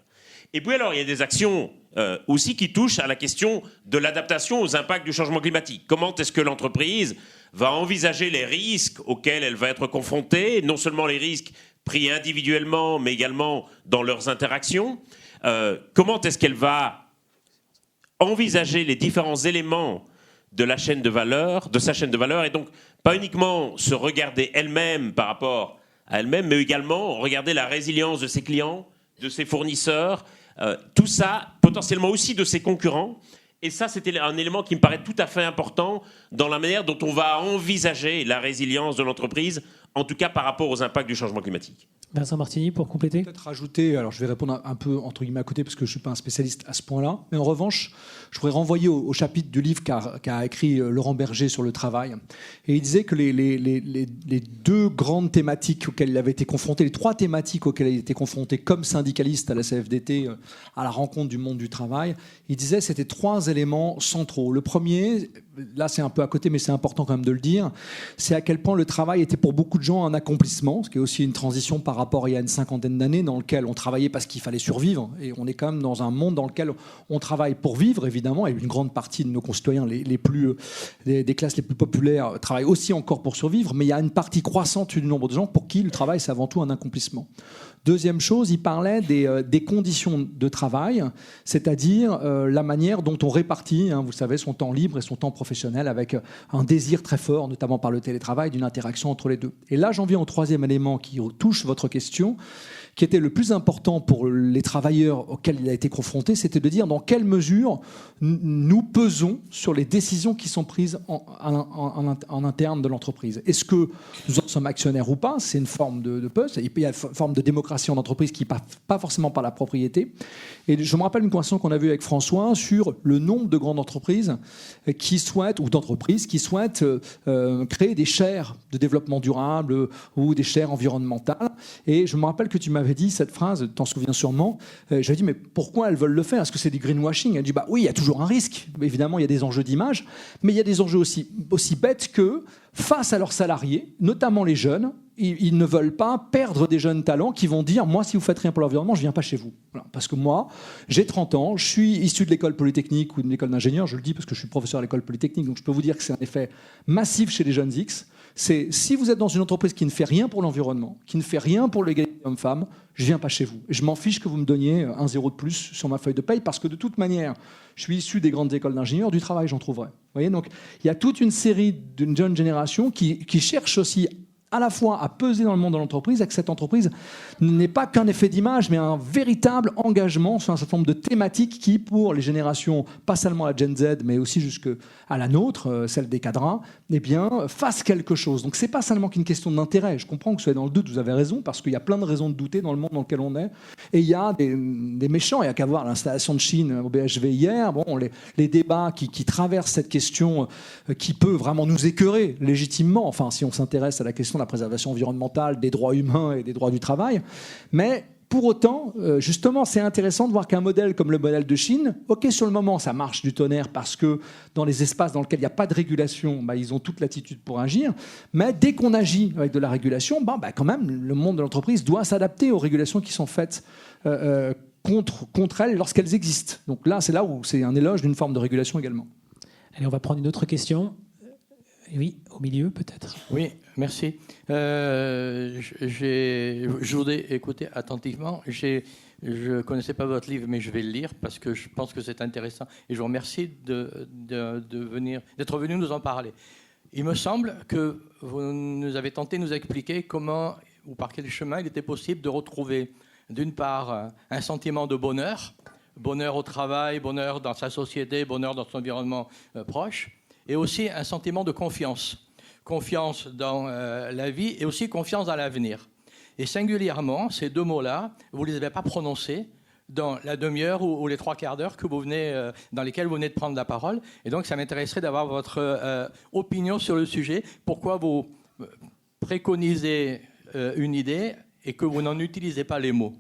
B: Et puis alors, il y a des actions aussi qui touchent à la question de l'adaptation aux impacts du changement climatique. Comment est-ce que l'entreprise va envisager les risques auxquels elle va être confrontée, non seulement les risques pris individuellement, mais également dans leurs interactions. Comment est-ce qu'elle va envisager les différents éléments de la chaîne de valeur, de sa chaîne de valeur, et donc pas uniquement se regarder elle-même par rapport à elle-même, mais également regarder la résilience de ses clients, de ses fournisseurs, tout ça, potentiellement aussi de ses concurrents. Et ça, c'était un élément qui me paraît tout à fait important dans la manière dont on va envisager la résilience de l'entreprise, en tout cas par rapport aux impacts du changement climatique.
A: Vincent Martini, pour compléter.
C: Peut-être rajouter, alors je vais répondre un peu entre guillemets à côté parce que je ne suis pas un spécialiste à ce point-là, mais en revanche, je voudrais renvoyer au chapitre du livre qu'a écrit Laurent Berger sur le travail. Et il disait que les deux grandes thématiques auxquelles il avait été confronté, les trois thématiques auxquelles il était confronté comme syndicaliste à la CFDT, à la rencontre du monde du travail, il disait que c'était trois éléments centraux. Le premier, là c'est un peu à côté mais c'est important quand même de le dire, c'est à quel point le travail était pour beaucoup de gens un accomplissement, ce qui est aussi une transition par rapport à il y a une cinquantaine d'années dans lequel on travaillait parce qu'il fallait survivre, et on est quand même dans un monde dans lequel on travaille pour vivre évidemment, et une grande partie de nos concitoyens des classes les plus populaires travaillent aussi encore pour survivre, mais il y a une partie croissante du nombre de gens pour qui le travail c'est avant tout un accomplissement. Deuxième chose, il parlait des conditions de travail, c'est-à-dire la manière dont on répartit, vous savez, son temps libre et son temps professionnel, avec un désir très fort, notamment par le télétravail, d'une interaction entre les deux. Et là, j'en viens au troisième élément qui touche votre question, qui était le plus important pour les travailleurs auxquels il a été confronté, c'était de dire dans quelle mesure nous pesons sur les décisions qui sont prises en interne de l'entreprise. Est-ce que nous en sommes actionnaires ou pas? C'est une forme de puzzle. Il y a une forme de démocratie en entreprise qui ne passe pas forcément par la propriété. Et je me rappelle une conversation qu'on a vue avec François sur le nombre de grandes entreprises qui souhaitent, ou d'entreprises qui souhaitent créer des chaires de développement durable ou des chaires environnementales. Et je me rappelle que tu m'avais dit cette phrase, tu t'en souviens sûrement. J'avais dit, mais pourquoi elles veulent le faire? Est-ce que c'est du greenwashing? Elle dit, bah oui, il y a toujours un risque. Évidemment, il y a des enjeux d'image, mais il y a des enjeux aussi bêtes que, face à leurs salariés, notamment les jeunes, ils ne veulent pas perdre des jeunes talents qui vont dire, moi, si vous faites rien pour l'environnement, je ne viens pas chez vous. Voilà. Parce que moi, j'ai 30 ans, je suis issu de l'école polytechnique ou de l'école d'ingénieur, je le dis parce que je suis professeur à l'école polytechnique, donc je peux vous dire que c'est un effet massif chez les jeunes X. C'est si vous êtes dans une entreprise qui ne fait rien pour l'environnement, qui ne fait rien pour l'égalité homme-femme, je ne viens pas chez vous. Et je m'en fiche que vous me donniez un 0 de plus sur ma feuille de paye, parce que de toute manière, je suis issu des grandes écoles d'ingénieurs, du travail, j'en trouverai. Vous voyez, donc il y a toute une série d'une jeune génération qui cherche aussi à la fois à peser dans le monde de l'entreprise, et que cette entreprise n'est pas qu'un effet d'image, mais un véritable engagement sur un certain nombre de thématiques qui, pour les générations, pas seulement la Gen Z, mais aussi jusqu'à la nôtre, celle des cadres, eh bien, fassent quelque chose. Donc c'est pas seulement qu'une question d'intérêt. Je comprends que vous soyez dans le doute, vous avez raison, parce qu'il y a plein de raisons de douter dans le monde dans lequel on est. Et il y a des méchants, il n'y a qu'à voir l'installation de Chine au BHV hier, bon, les débats qui traversent cette question qui peut vraiment nous écœurer légitimement, enfin si on s'intéresse à la question de la préservation environnementale, des droits humains et des droits du travail. Mais pour autant, justement, c'est intéressant de voir qu'un modèle comme le modèle de Chine, ok, sur le moment, ça marche du tonnerre parce que dans les espaces dans lesquels il n'y a pas de régulation, bah, ils ont toute l'attitude pour agir. Mais dès qu'on agit avec de la régulation, bah, quand même, le monde de l'entreprise doit s'adapter aux régulations qui sont faites contre elles lorsqu'elles existent. Donc là, c'est là où c'est un éloge d'une forme de régulation également.
A: Allez, on va prendre une autre question. Oui, au milieu peut-être.
F: Oui, merci. Je voudrais écouter attentivement. Je ne connaissais pas votre livre, mais je vais le lire parce que je pense que c'est intéressant. Et je vous remercie d'être venu nous en parler. Il me semble que vous nous avez tenté de nous expliquer comment ou par quel chemin il était possible de retrouver, d'une part, un sentiment de bonheur, bonheur au travail, bonheur dans sa société, bonheur dans son environnement proche, et aussi un sentiment de confiance. Confiance dans la vie et aussi confiance dans l'avenir. Et singulièrement, ces deux mots-là, vous ne les avez pas prononcés dans la demi-heure ou les trois quarts d'heure dans lesquels vous venez de prendre la parole. Et donc, ça m'intéresserait d'avoir votre opinion sur le sujet. Pourquoi vous préconisez une idée et que vous n'en utilisez pas les mots ?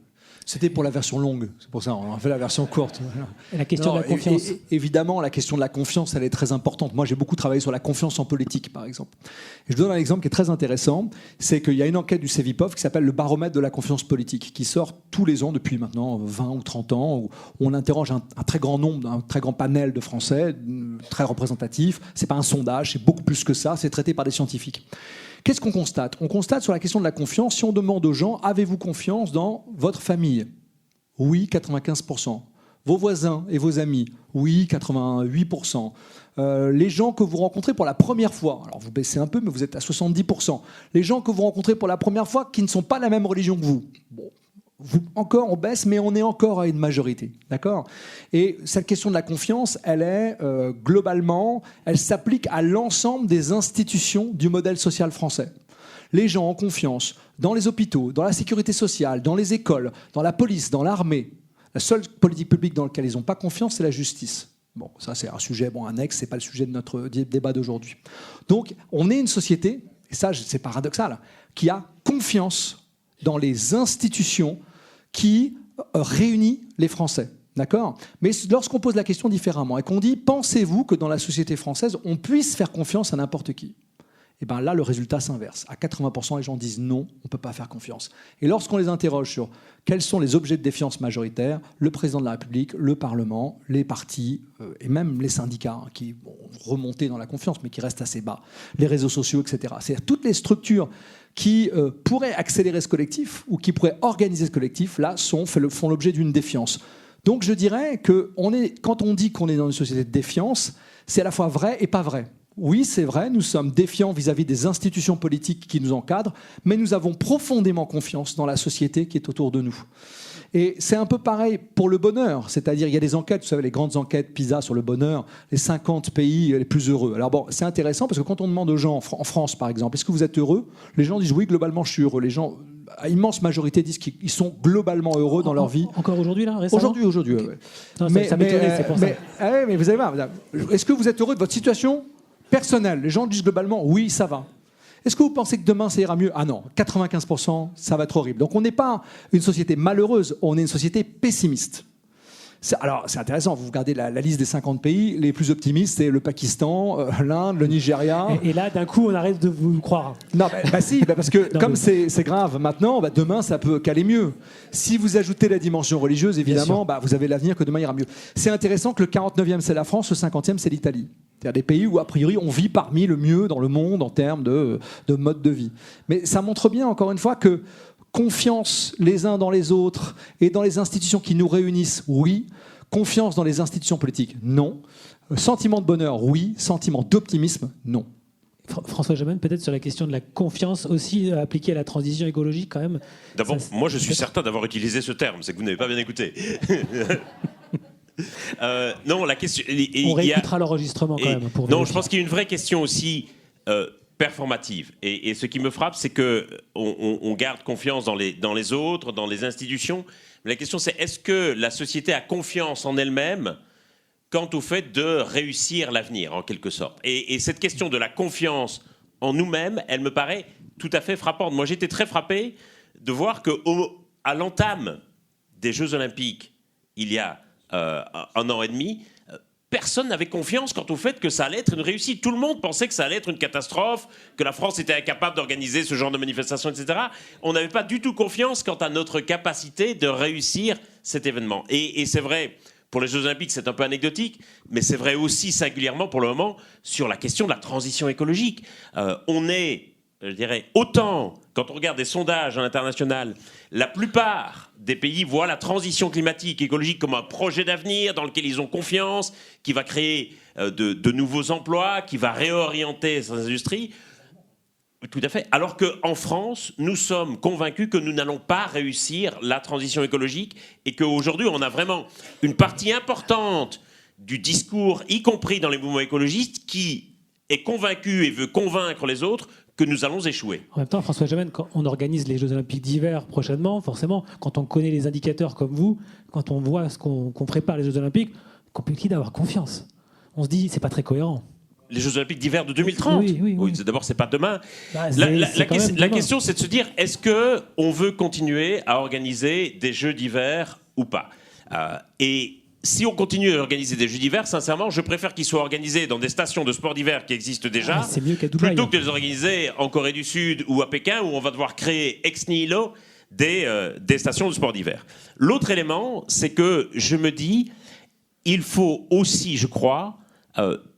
C: C'était pour la version longue, c'est pour ça on a fait la version courte.
A: Et la question de la confiance.
C: Évidemment, la question de la confiance, elle est très importante. Moi, j'ai beaucoup travaillé sur la confiance en politique, par exemple. Et je donne un exemple qui est très intéressant, c'est qu'il y a une enquête du CEVIPOF qui s'appelle le baromètre de la confiance politique, qui sort tous les ans depuis maintenant 20 ou 30 ans, où on interroge un très grand nombre, un très grand panel de Français, très représentatif. C'est pas un sondage, c'est beaucoup plus que ça, c'est traité par des scientifiques. Qu'est-ce qu'on constate ? On constate sur la question de la confiance, si on demande aux gens, avez-vous confiance dans votre famille ? Oui, 95%. Vos voisins et vos amis ? Oui, 88%. Les gens que vous rencontrez pour la première fois, alors vous baissez un peu, mais vous êtes à 70%. Les gens que vous rencontrez pour la première fois qui ne sont pas la même religion que vous. Bon. Encore, on baisse, mais on est encore à une majorité. D'accord ? Et cette question de la confiance, elle est globalement, elle s'applique à l'ensemble des institutions du modèle social français. Les gens ont confiance dans les hôpitaux, dans la sécurité sociale, dans les écoles, dans la police, dans l'armée. La seule politique publique dans laquelle ils n'ont pas confiance, c'est la justice. Bon, ça c'est un sujet annexe, c'est pas le sujet de notre débat d'aujourd'hui. Donc, on est une société, et ça c'est paradoxal, qui a confiance dans les institutions qui réunit les Français. D'accord ? Mais lorsqu'on pose la question différemment et qu'on dit « Pensez-vous que dans la société française, on puisse faire confiance à n'importe qui ?» Et bien là, le résultat s'inverse. À 80%, les gens disent « Non, on ne peut pas faire confiance. » Et lorsqu'on les interroge sur quels sont les objets de défiance majoritaires, le président de la République, le Parlement, les partis et même les syndicats qui ont remonté dans la confiance mais qui restent assez bas, les réseaux sociaux, etc. C'est-à-dire toutes les structures qui pourraient accélérer ce collectif ou qui pourraient organiser ce collectif, là, font l'objet d'une défiance. Donc je dirais que quand on dit qu'on est dans une société de défiance, c'est à la fois vrai et pas vrai. Oui, c'est vrai, nous sommes défiants vis-à-vis des institutions politiques qui nous encadrent, mais nous avons profondément confiance dans la société qui est autour de nous. Et c'est un peu pareil pour le bonheur, c'est-à-dire il y a des enquêtes, vous savez, les grandes enquêtes PISA sur le bonheur, les 50 pays les plus heureux. Alors bon, c'est intéressant parce que quand on demande aux gens, en France par exemple, est-ce que vous êtes heureux ? Les gens disent oui, globalement je suis heureux. Les gens à immense majorité disent qu'ils sont globalement heureux dans leur vie.
A: Encore aujourd'hui, là, récemment?
C: Aujourd'hui.
A: Okay.
C: Ouais.
A: Non, ça m'étonnait, c'est pour ça.
C: Mais vous allez voir, madame, est-ce que vous êtes heureux de votre situation personnelle? Les gens disent globalement, oui, ça va. Est-ce que vous pensez que demain, ça ira mieux? Ah non, 95%, ça va être horrible. Donc on n'est pas une société malheureuse, on est une société pessimiste. Alors, c'est intéressant, vous regardez la liste des 50 pays, les plus optimistes, c'est le Pakistan, l'Inde, le Nigeria.
A: Et là, d'un coup, on arrête de vous croire.
C: Non, parce que comme c'est grave maintenant, demain, ça peut qu'aller mieux. Si vous ajoutez la dimension religieuse, évidemment, vous avez l'avenir que demain ira mieux. C'est intéressant que le 49e, c'est la France, le 50e, c'est l'Italie. C'est-à-dire des pays où, a priori, on vit parmi le mieux dans le monde en termes de mode de vie. Mais ça montre bien, encore une fois, que confiance les uns dans les autres et dans les institutions qui nous réunissent, oui. Confiance dans les institutions politiques, non. Sentiment de bonheur, oui. Sentiment d'optimisme, non.
A: François Gemène, peut-être sur la question de la confiance aussi appliquée à la transition écologique, quand même.
B: D'abord, moi, je suis certain d'avoir utilisé ce terme. C'est que vous n'avez pas bien écouté. Non, la question...
A: On réécoutera l'enregistrement, quand même. Pour
B: non, je pense qu'il y a une vraie question aussi... performative. Et ce qui me frappe, c'est qu'on garde confiance dans les autres, dans les institutions. Mais la question, c'est est-ce que la société a confiance en elle-même quant au fait de réussir l'avenir, en quelque sorte. Et cette question de la confiance en nous-mêmes, elle me paraît tout à fait frappante. Moi, j'étais très frappé de voir qu'à l'entame des Jeux Olympiques, il y a 1 an et demi, personne n'avait confiance quant au fait que ça allait être une réussite. Tout le monde pensait que ça allait être une catastrophe, que la France était incapable d'organiser ce genre de manifestation, etc. On n'avait pas du tout confiance quant à notre capacité de réussir cet événement. Et c'est vrai, pour les Jeux Olympiques, c'est un peu anecdotique, mais c'est vrai aussi singulièrement pour le moment sur la question de la transition écologique. On est, je dirais, autant, quand on regarde des sondages à l'international, la plupart des pays voient la transition climatique, écologique comme un projet d'avenir dans lequel ils ont confiance, qui va créer de nouveaux emplois, qui va réorienter ces industries. Tout à fait. Alors qu'en France, nous sommes convaincus que nous n'allons pas réussir la transition écologique et qu'aujourd'hui, on a vraiment une partie importante du discours, y compris dans les mouvements écologistes, qui est convaincu et veut convaincre les autres que nous allons échouer.
A: En même temps, François Gemène, quand on organise les Jeux Olympiques d'hiver prochainement, forcément, quand on connaît les indicateurs comme vous, quand on voit ce qu'on prépare les Jeux Olympiques, compliqué d'avoir confiance. On se dit, c'est pas très cohérent.
B: Les Jeux Olympiques d'hiver de 2030.
A: Oui.
B: D'abord, c'est pas demain.
A: La
B: question, c'est de se dire, est-ce qu'on veut continuer à organiser des Jeux d'hiver ou pas? Et si on continue à organiser des Jeux d'hiver, sincèrement, je préfère qu'ils soient organisés dans des stations de sport d'hiver qui existent déjà,
A: c'est mieux qu'à Dubaï,
B: plutôt que de les organiser en Corée du Sud ou à Pékin, où on va devoir créer ex nihilo des stations de sport d'hiver. L'autre élément, c'est que je me dis, il faut aussi, je crois,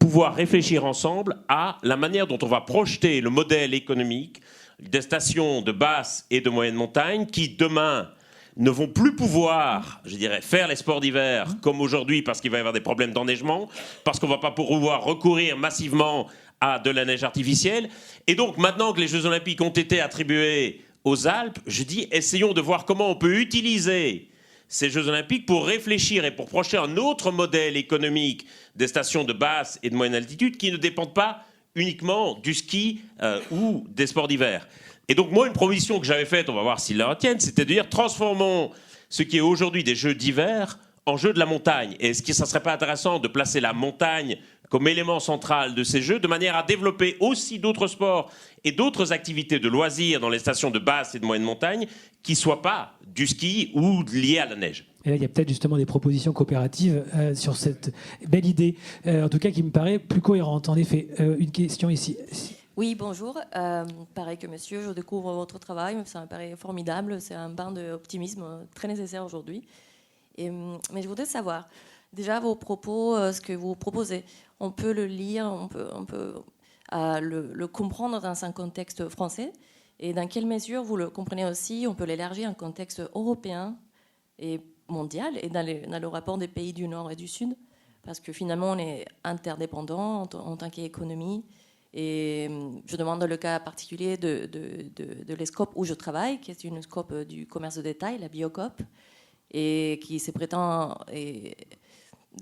B: pouvoir réfléchir ensemble à la manière dont on va projeter le modèle économique des stations de basse et de moyenne montagne qui, demain, ne vont plus pouvoir, je dirais, faire les sports d'hiver comme aujourd'hui parce qu'il va y avoir des problèmes d'enneigement, parce qu'on ne va pas pouvoir recourir massivement à de la neige artificielle. Et donc, maintenant que les Jeux Olympiques ont été attribués aux Alpes, je dis, essayons de voir comment on peut utiliser ces Jeux Olympiques pour réfléchir et pour projeter un autre modèle économique des stations de basse et de moyenne altitude qui ne dépendent pas uniquement du ski ou des sports d'hiver. Et donc, moi, une proposition que j'avais faite, on va voir s'ils la retiennent, c'était de dire transformons ce qui est aujourd'hui des Jeux d'hiver en Jeux de la montagne. Et est-ce que ça ne serait pas intéressant de placer la montagne comme élément central de ces Jeux, de manière à développer aussi d'autres sports et d'autres activités de loisirs dans les stations de basse et de moyenne montagne qui ne soient pas du ski ou liées à la neige?
A: Et là, il y a peut-être justement des propositions coopératives sur cette belle idée, en tout cas qui me paraît plus cohérente. En effet, une question ici.
G: Oui, bonjour. Pareil que monsieur, je découvre votre travail, ça me paraît formidable. C'est un bain d'optimisme très nécessaire aujourd'hui. Mais je voudrais savoir, déjà vos propos, ce que vous proposez, on peut le lire, on peut le comprendre dans un contexte français, et dans quelle mesure vous le comprenez aussi, on peut l'élargir à un contexte européen et mondial, et dans le rapport des pays du Nord et du Sud, parce que finalement on est interdépendants en tant qu'économie. Et je demande le cas particulier de l'ESCOP où je travaille, qui est une SCOP du commerce de détail, la Biocoop, et qui se prétend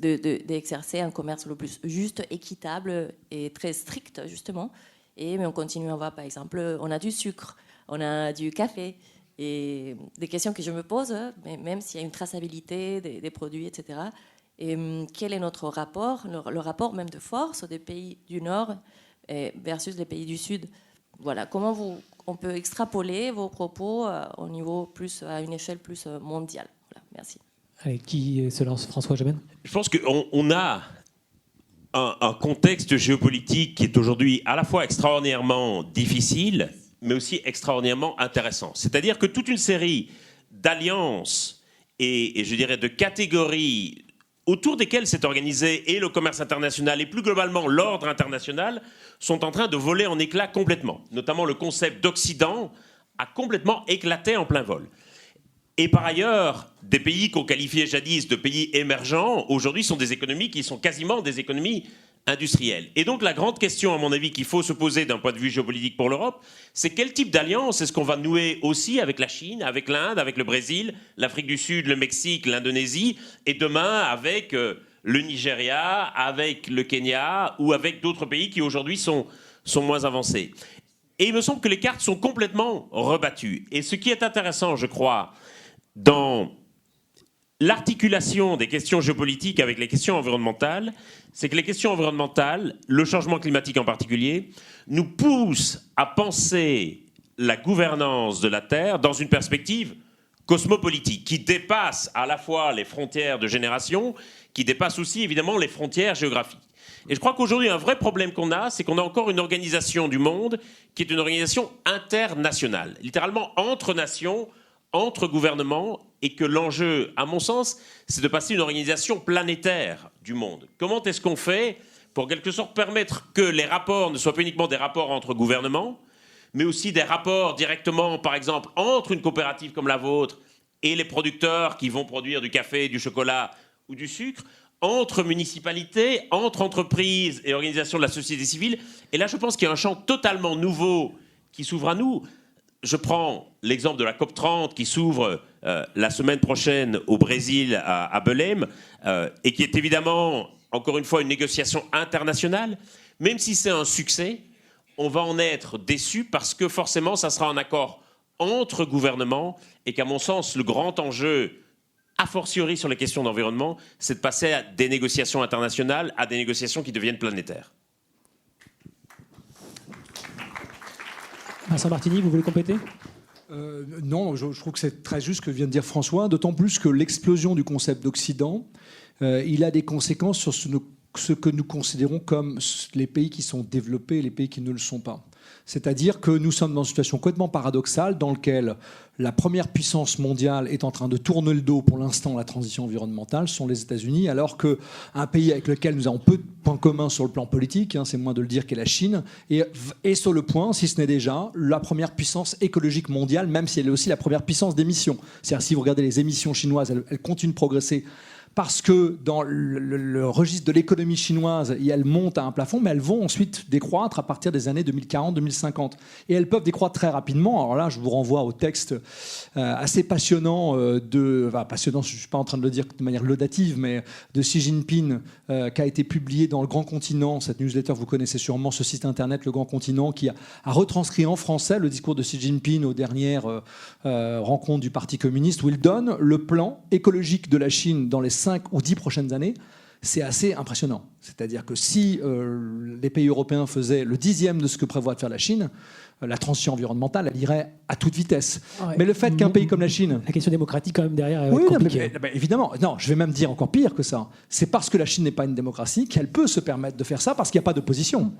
G: d'exercer un commerce le plus juste, équitable et très strict, justement. Mais on continue à voir, par exemple, on a du sucre, on a du café, Et des questions que je me pose, mais même s'il y a une traçabilité des produits, etc. Et quel est notre rapport, le rapport même de force des pays du Nord versus les pays du Sud? Voilà, comment on peut extrapoler vos propos au niveau plus, à une échelle plus mondiale? Voilà, merci.
A: Allez, qui se lance? François Gemène.
B: Je pense qu'on a un contexte géopolitique qui est aujourd'hui à la fois extraordinairement difficile, mais aussi extraordinairement intéressant. C'est-à-dire que toute une série d'alliances et je dirais de catégories autour desquelles s'est organisé et le commerce international et plus globalement l'ordre international sont en train de voler en éclats complètement. Notamment le concept d'Occident a complètement éclaté en plein vol. Et par ailleurs, des pays qu'on qualifiait jadis de pays émergents, aujourd'hui sont des économies qui sont quasiment des économies industrielles. Et donc la grande question, à mon avis, qu'il faut se poser d'un point de vue géopolitique pour l'Europe, c'est quel type d'alliance est-ce qu'on va nouer aussi avec la Chine, avec l'Inde, avec le Brésil, l'Afrique du Sud, le Mexique, l'Indonésie, et demain avec le Nigeria, avec le Kenya ou avec d'autres pays qui aujourd'hui sont moins avancés. Et il me semble que les cartes sont complètement rebattues. Et ce qui est intéressant, je crois, dans l'articulation des questions géopolitiques avec les questions environnementales, c'est que les questions environnementales, le changement climatique en particulier, nous poussent à penser la gouvernance de la Terre dans une perspective cosmopolitique qui dépasse à la fois les frontières de génération, qui dépasse aussi évidemment les frontières géographiques. Et je crois qu'aujourd'hui, un vrai problème qu'on a, c'est qu'on a encore une organisation du monde qui est une organisation internationale, littéralement entre nations, entre gouvernements, et que l'enjeu, à mon sens, c'est de passer une organisation planétaire du monde. Comment est-ce qu'on fait pour, en quelque sorte, permettre que les rapports ne soient pas uniquement des rapports entre gouvernements, mais aussi des rapports directement, par exemple, entre une coopérative comme la vôtre et les producteurs qui vont produire du café, du chocolat ou du sucre, entre municipalités, entre entreprises et organisations de la société civile. Et là, je pense qu'il y a un champ totalement nouveau qui s'ouvre à nous. Je prends l'exemple de la COP30 qui s'ouvre la semaine prochaine au Brésil, à Belém, et qui est évidemment, encore une fois, une négociation internationale. Même si c'est un succès, on va en être déçu parce que forcément, ça sera un accord entre gouvernements et qu'à mon sens, le grand enjeu, a fortiori sur les questions d'environnement, c'est de passer à des négociations internationales, à des négociations qui deviennent planétaires.
A: Vincent Martini, vous voulez compléter ?
C: Non, je trouve que c'est très juste ce que vient de dire François, d'autant plus que l'explosion du concept d'Occident, il a des conséquences sur ce que nous considérons comme les pays qui sont développés et les pays qui ne le sont pas. C'est-à-dire que nous sommes dans une situation complètement paradoxale dans laquelle la première puissance mondiale est en train de tourner le dos pour l'instant à la transition environnementale, ce sont les États-Unis, alors qu'un pays avec lequel nous avons peu de points communs sur le plan politique, c'est moins de le dire, qu'est la Chine, est sur le point, si ce n'est déjà, la première puissance écologique mondiale, même si elle est aussi la première puissance d'émissions. C'est-à-dire si vous regardez les émissions chinoises, elles continuent de progresser parce que dans le registre de l'économie chinoise, elles montent à un plafond, mais elles vont ensuite décroître à partir des années 2040-2050. Et elles peuvent décroître très rapidement. Alors là, je vous renvoie au texte assez passionnant passionnant, je ne suis pas en train de le dire de manière laudative, mais de Xi Jinping, qui a été publié dans Le Grand Continent. Cette newsletter, vous connaissez sûrement ce site internet, Le Grand Continent, qui a retranscrit en français le discours de Xi Jinping aux dernières rencontres du Parti communiste, où il donne le plan écologique de la Chine dans les 5 ou 10 prochaines années. C'est assez impressionnant. C'est-à-dire que si les pays européens faisaient le 10e de ce que prévoit de faire la Chine, la transition environnementale, elle irait à toute vitesse. Ouais. Mais le fait qu'un pays comme la Chine...
A: La question démocratique, quand même, derrière, est
C: oui,
A: compliquée.
C: Mais évidemment. Non, je vais même dire encore pire que ça. C'est parce que la Chine n'est pas une démocratie qu'elle peut se permettre de faire ça, parce qu'il n'y a pas d'opposition.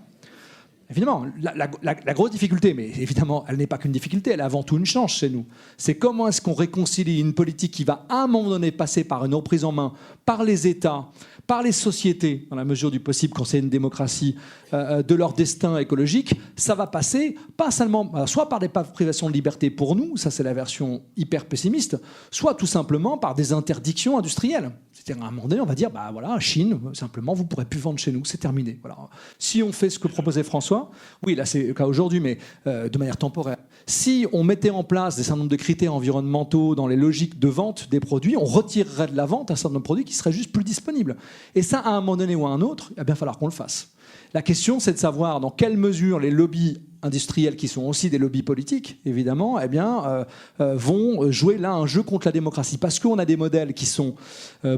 C: Évidemment, la grosse difficulté, mais évidemment, elle n'est pas qu'une difficulté, elle est avant tout une chance chez nous. C'est comment est-ce qu'on réconcilie une politique qui va à un moment donné passer par une reprise en main par les États, par les sociétés, dans la mesure du possible quand c'est une démocratie, de leur destin écologique. Ça va passer pas seulement, soit par des privations de liberté pour nous, ça c'est la version hyper pessimiste, soit tout simplement par des interdictions industrielles. C'est-à-dire à un moment donné, on va dire, voilà, Chine, simplement, vous ne pourrez plus vendre chez nous, c'est terminé. Voilà. Si on fait ce que proposait François, oui, là c'est le cas aujourd'hui, mais de manière temporaire. Si on mettait en place un certain nombre de critères environnementaux dans les logiques de vente des produits, on retirerait de la vente un certain nombre de produits qui seraient juste plus disponibles. Et ça, à un moment donné ou à un autre, il va bien falloir qu'on le fasse. La question, c'est de savoir dans quelle mesure les lobbies industriels qui sont aussi des lobbies politiques, évidemment, eh bien, vont jouer là un jeu contre la démocratie. Parce qu'on a des modèles qui sont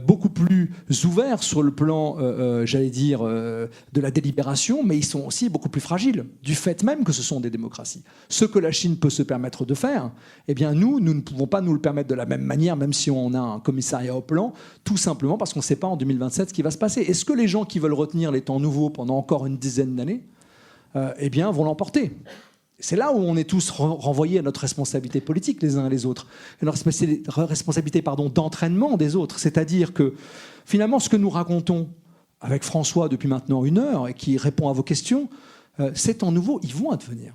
C: beaucoup plus ouverts sur le plan, j'allais dire, de la délibération, mais ils sont aussi beaucoup plus fragiles, du fait même que ce sont des démocraties. Ce que la Chine peut se permettre de faire, eh bien, nous ne pouvons pas nous le permettre de la même manière, même si on a un commissariat au plan, tout simplement parce qu'on ne sait pas en 2027 ce qui va se passer. Est-ce que les gens qui veulent retenir les temps nouveaux pendant encore une dizaine d'années, eh bien, vont l'emporter? C'est là où on est tous renvoyés à notre responsabilité politique les uns et les autres, et notre responsabilité d'entraînement des autres. C'est-à-dire que finalement, ce que nous racontons avec François depuis maintenant 1 heure et qui répond à vos questions, ces temps nouveaux, ils vont advenir.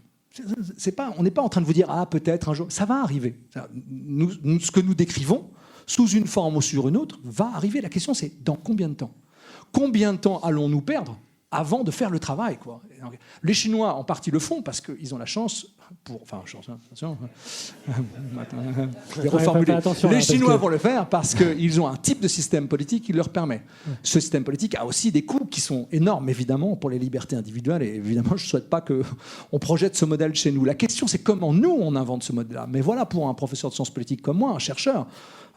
C: On n'est pas en train de vous dire « Ah, peut-être un jour ». Ça va arriver. Ce que nous décrivons, sous une forme ou sur une autre, va arriver. La question, c'est dans combien de temps? Combien de temps allons-nous perdre avant de faire le travail, quoi? Les Chinois, en partie, le font parce qu'ils ont la chance attention, les Chinois vont le faire parce qu'ils ont un type de système politique qui leur permet. Ce système politique a aussi des coûts qui sont énormes, évidemment, pour les libertés individuelles. Et évidemment, je ne souhaite pas qu'on projette ce modèle chez nous. La question, c'est comment nous, on invente ce modèle-là. Mais voilà, pour un professeur de sciences politiques comme moi, un chercheur,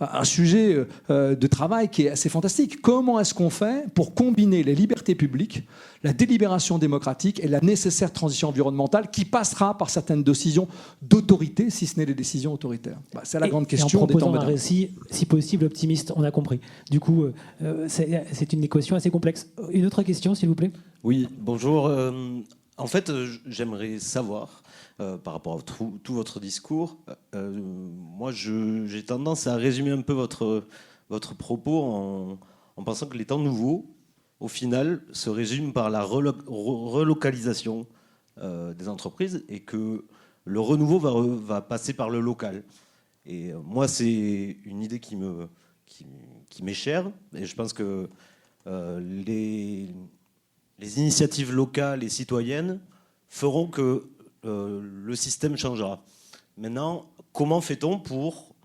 C: un sujet de travail qui est assez fantastique. Comment est-ce qu'on fait pour combiner les libertés publiques, la délibération démocratique et la nécessaire transition environnementale qui passera par certaines décisions d'autorité, si ce n'est des décisions autoritaires? C'est la grande question.
A: En proposant un récit, si possible, optimiste, on a compris. Du coup, c'est une équation assez complexe. Une autre question, s'il vous plaît?
H: Oui, bonjour. En fait, j'aimerais savoir, par rapport à tout votre discours, moi, j'ai tendance à résumer un peu votre propos en pensant que les temps nouveaux, au final, se résument par la relocalisation des entreprises et que le renouveau va passer par le local. Et moi, c'est une idée qui m'est chère, et je pense que les initiatives locales et citoyennes feront que le système changera. Maintenant, comment fait-on pour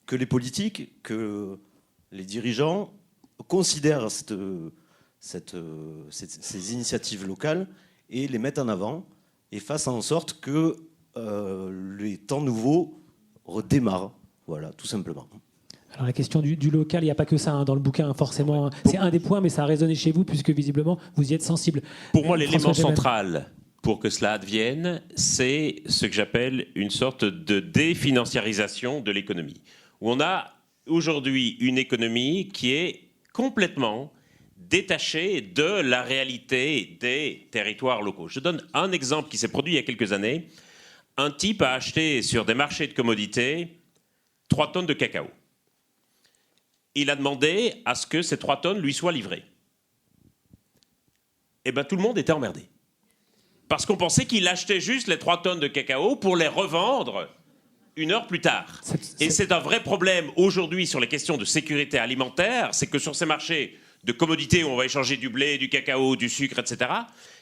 H: que les politiques, que les dirigeants considèrent ces initiatives locales et les mettent en avant et fassent en sorte que les temps nouveaux redémarrent? Voilà, tout simplement.
A: Alors la question du local, il n'y a pas que ça dans le bouquin, forcément. C'est un des points, mais ça a résonné chez vous, puisque visiblement, vous y êtes sensible.
B: Pour moi, l'élément central pour que cela advienne, c'est ce que j'appelle une sorte de définanciarisation de l'économie. Où on a aujourd'hui une économie qui est complètement détachée de la réalité des territoires locaux. Je donne un exemple qui s'est produit il y a quelques années. Un type a acheté sur des marchés de commodités 3 tonnes de cacao. Il a demandé à ce que ces 3 tonnes lui soient livrées. Eh bien, tout le monde était emmerdé. Parce qu'on pensait qu'il achetait juste les 3 tonnes de cacao pour les revendre 1 heure plus tard. Et c'est un vrai problème aujourd'hui sur les questions de sécurité alimentaire, c'est que sur ces marchés de commodités où on va échanger du blé, du cacao, du sucre, etc.,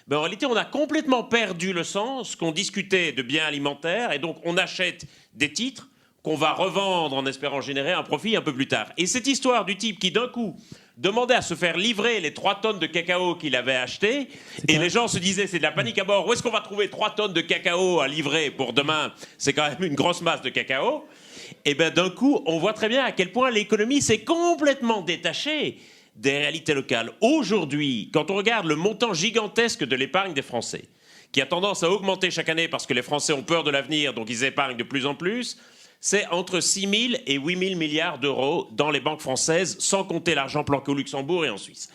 B: ben en réalité, on a complètement perdu le sens qu'on discutait de biens alimentaires et donc on achète des titres qu'on va revendre en espérant générer un profit un peu plus tard. Et cette histoire du type qui, d'un coup, demandait à se faire livrer les 3 tonnes de cacao qu'il avait achetées, et les gens se disaient, c'est de la panique à bord, où est-ce qu'on va trouver 3 tonnes de cacao à livrer pour demain? C'est quand même une grosse masse de cacao. Et bien d'un coup, on voit très bien à quel point l'économie s'est complètement détachée des réalités locales. Aujourd'hui, quand on regarde le montant gigantesque de l'épargne des Français, qui a tendance à augmenter chaque année parce que les Français ont peur de l'avenir, donc ils épargnent de plus en plus, c'est entre 6 000 et 8 000 milliards d'euros dans les banques françaises, sans compter l'argent planqué au Luxembourg et en Suisse.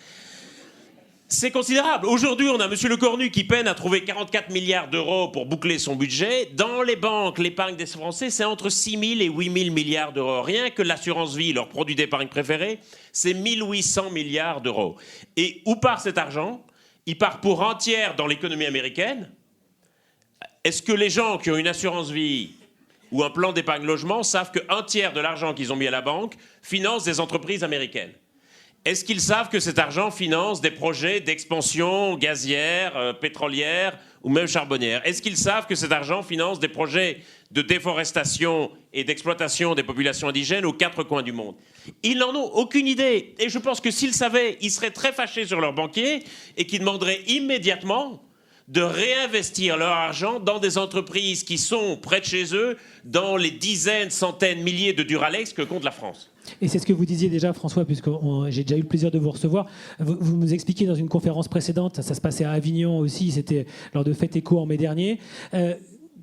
B: C'est considérable. Aujourd'hui, on a M. Lecornu qui peine à trouver 44 milliards d'euros pour boucler son budget. Dans les banques, l'épargne des Français, c'est entre 6 000 et 8 000 milliards d'euros. Rien que l'assurance vie, leur produit d'épargne préféré, c'est 1 800 milliards d'euros. Et où part cet argent? Il part pour un tiers dans l'économie américaine. Est-ce que les gens qui ont une assurance vie ou un plan d'épargne logement savent qu'un tiers de l'argent qu'ils ont mis à la banque finance des entreprises américaines? Est-ce qu'ils savent que cet argent finance des projets d'expansion gazière, pétrolière ou même charbonnière? Est-ce qu'ils savent que cet argent finance des projets de déforestation et d'exploitation des populations indigènes aux 4 coins du monde? Ils n'en ont aucune idée. Et je pense que s'ils savaient, ils seraient très fâchés sur leurs banquiers et qu'ils demanderaient immédiatement de réinvestir leur argent dans des entreprises qui sont près de chez eux, dans les dizaines, centaines, milliers de Duralex que compte la France.
A: Et c'est ce que vous disiez déjà, François, puisque j'ai déjà eu le plaisir de vous recevoir. Vous nous expliquiez dans une conférence précédente, ça se passait à Avignon aussi, c'était lors de Fête Éco en mai dernier,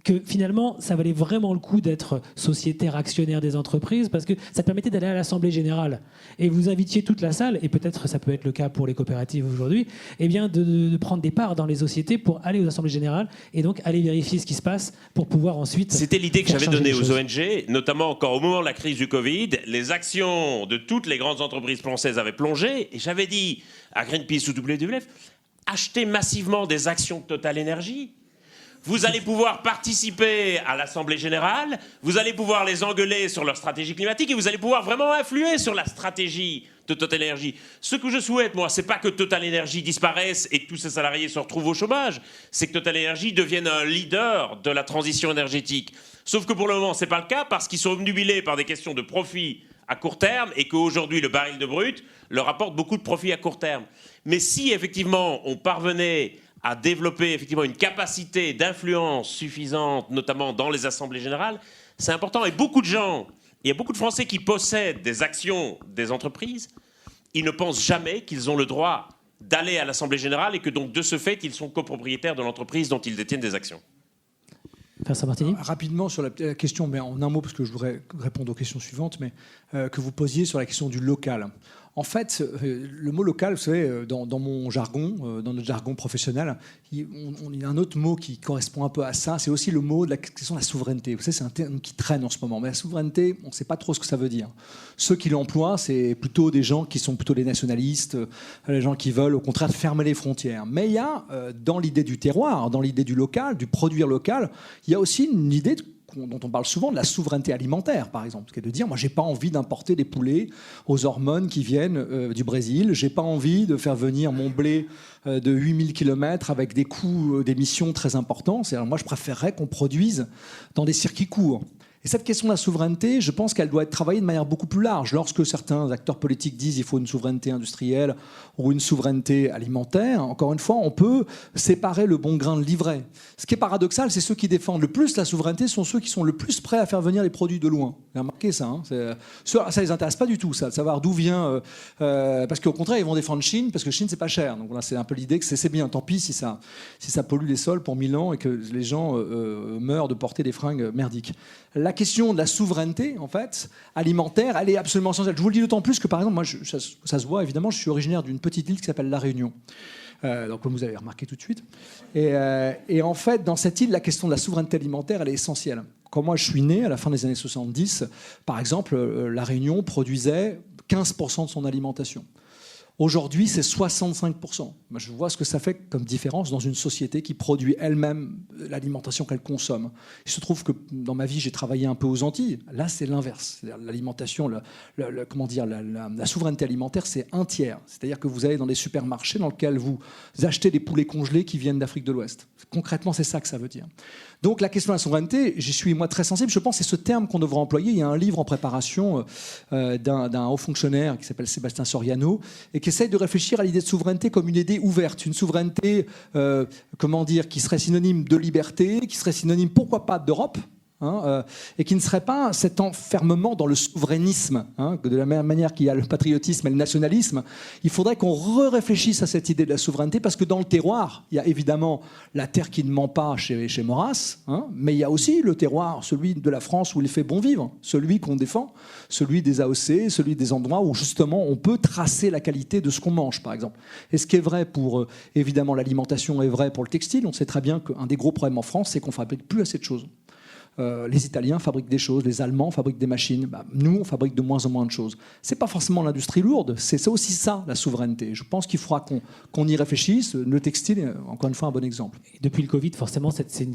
A: que finalement, ça valait vraiment le coup d'être sociétaire, actionnaire des entreprises, parce que ça permettait d'aller à l'Assemblée Générale. Et vous invitiez toute la salle, et peut-être ça peut être le cas pour les coopératives aujourd'hui, eh bien de prendre des parts dans les sociétés pour aller aux Assemblées Générales, et donc aller vérifier ce qui se passe pour pouvoir ensuite...
B: C'était l'idée que j'avais donnée aux ONG, notamment encore au moment de la crise du Covid. Les actions de toutes les grandes entreprises françaises avaient plongé, et j'avais dit à Greenpeace ou WWF, achetez massivement des actions de Total Energy. Vous allez pouvoir participer à l'Assemblée Générale, vous allez pouvoir les engueuler sur leur stratégie climatique et vous allez pouvoir vraiment influer sur la stratégie de Total Energy. Ce que je souhaite, moi, c'est pas que Total Energy disparaisse et que tous ses salariés se retrouvent au chômage, c'est que Total Energy devienne un leader de la transition énergétique. Sauf que pour le moment, c'est pas le cas parce qu'ils sont obnubilés par des questions de profit à court terme et qu'aujourd'hui, le baril de brut leur apporte beaucoup de profit à court terme. Mais si, effectivement, on parvenait à développer effectivement une capacité d'influence suffisante, notamment dans les assemblées générales, c'est important. Et beaucoup de gens, il y a beaucoup de Français qui possèdent des actions des entreprises, ils ne pensent jamais qu'ils ont le droit d'aller à l'Assemblée générale et que donc de ce fait, ils sont copropriétaires de l'entreprise dont ils détiennent des actions.
A: Vincent Martini.
C: Rapidement sur la question, mais en un mot, parce que je voudrais répondre aux questions suivantes, mais que vous posiez sur la question du local. En fait, le mot local, vous savez, dans mon jargon, dans notre jargon professionnel, il y a un autre mot qui correspond un peu à ça, c'est aussi le mot de la question de la souveraineté. Vous savez, c'est un terme qui traîne en ce moment, mais la souveraineté, on ne sait pas trop ce que ça veut dire. Ceux qui l'emploient, c'est plutôt des gens qui sont plutôt des nationalistes, les gens qui veulent au contraire fermer les frontières. Mais il y a, dans l'idée du terroir, dans l'idée du local, du produire local, il y a aussi une idée dont on parle souvent, de la souveraineté alimentaire, par exemple, qui est de dire, moi, j'ai pas envie d'importer des poulets aux hormones qui viennent du Brésil, j'ai pas envie de faire venir mon blé de 8000 km avec des coûts d'émissions très importants. C'est-à-dire, moi, je préférerais qu'on produise dans des circuits courts. Et cette question de la souveraineté, je pense qu'elle doit être travaillée de manière beaucoup plus large. Lorsque certains acteurs politiques disent qu'il faut une souveraineté industrielle ou une souveraineté alimentaire, encore une fois, on peut séparer le bon grain de l'ivraie. Ce qui est paradoxal, c'est ceux qui défendent le plus la souveraineté sont ceux qui sont le plus prêts à faire venir les produits de loin. Vous avez remarqué ça, hein, ça les intéresse pas du tout, ça, de savoir d'où vient... parce qu'au contraire, ils vont défendre Chine, parce que Chine, c'est pas cher. Donc là, c'est un peu l'idée que c'est bien, tant pis si ça pollue les sols pour 1000 ans et que les gens meurent de porter des fringues merdiques. La question de la souveraineté, en fait, alimentaire, elle est absolument essentielle. Je vous le dis d'autant plus que, par exemple, moi, ça se voit, évidemment, je suis originaire d'une petite île qui s'appelle La Réunion. Donc, comme vous avez remarqué tout de suite. Et en fait, dans cette île, la question de la souveraineté alimentaire, elle est essentielle. Quand moi, je suis né, à la fin des années 70, par exemple, La Réunion produisait 15% de son alimentation. Aujourd'hui, c'est 65%. Moi, je vois ce que ça fait comme différence dans une société qui produit elle-même l'alimentation qu'elle consomme. Il se trouve que dans ma vie, j'ai travaillé un peu aux Antilles. Là, c'est l'inverse. L'alimentation, la souveraineté alimentaire, c'est un tiers. C'est-à-dire que vous allez dans des supermarchés dans lesquels vous achetez des poulets congelés qui viennent d'Afrique de l'Ouest. Concrètement, c'est ça que ça veut dire. Donc la question de la souveraineté, j'y suis moi très sensible. Je pense que c'est ce terme qu'on devrait employer. Il y a un livre en préparation d'un haut fonctionnaire qui s'appelle Sébastien Soriano et qui essaye de réfléchir à l'idée de souveraineté comme une idée ouverte, une souveraineté, qui serait synonyme de liberté, qui serait synonyme, pourquoi pas, d'Europe. Et qui ne serait pas cet enfermement dans le souverainisme, de la même manière qu'il y a le patriotisme et le nationalisme. Il faudrait qu'on réfléchisse à cette idée de la souveraineté, parce que dans le terroir, il y a évidemment la terre qui ne ment pas chez Maurras, mais il y a aussi le terroir, celui de la France où il fait bon vivre, celui qu'on défend, celui des AOC, celui des endroits où justement on peut tracer la qualité de ce qu'on mange, par exemple. Et ce qui est vrai pour, évidemment, l'alimentation est vrai pour le textile. On sait très bien qu'un des gros problèmes en France, c'est qu'on ne fabrique plus assez de choses. Les Italiens fabriquent des choses, les Allemands fabriquent des machines. Nous, on fabrique de moins en moins de choses. C'est pas forcément l'industrie lourde, c'est aussi ça, la souveraineté. Je pense qu'il faudra qu'on y réfléchisse. Le textile est, encore une fois, un bon exemple.
A: Et depuis le Covid, forcément, c'est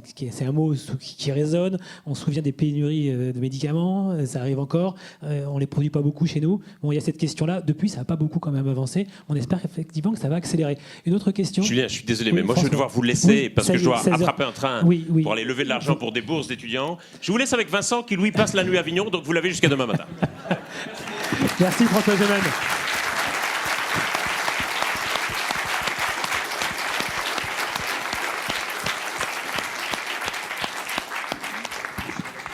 A: un mot qui résonne. On se souvient des pénuries de médicaments, ça arrive encore. On les produit pas beaucoup chez nous. Bon, il y a cette question-là. Depuis, ça n'a pas beaucoup quand même avancé. On espère effectivement que ça va accélérer. Une autre question.
B: Julien, je suis désolé, mais moi, je vais devoir vous laisser parce que je dois attraper un train pour aller lever de l'argent pour des bourses d'étudiants. Je vous laisse avec Vincent qui, lui, passe la nuit à Avignon, donc vous l'avez jusqu'à demain matin.
A: Merci François Gemène.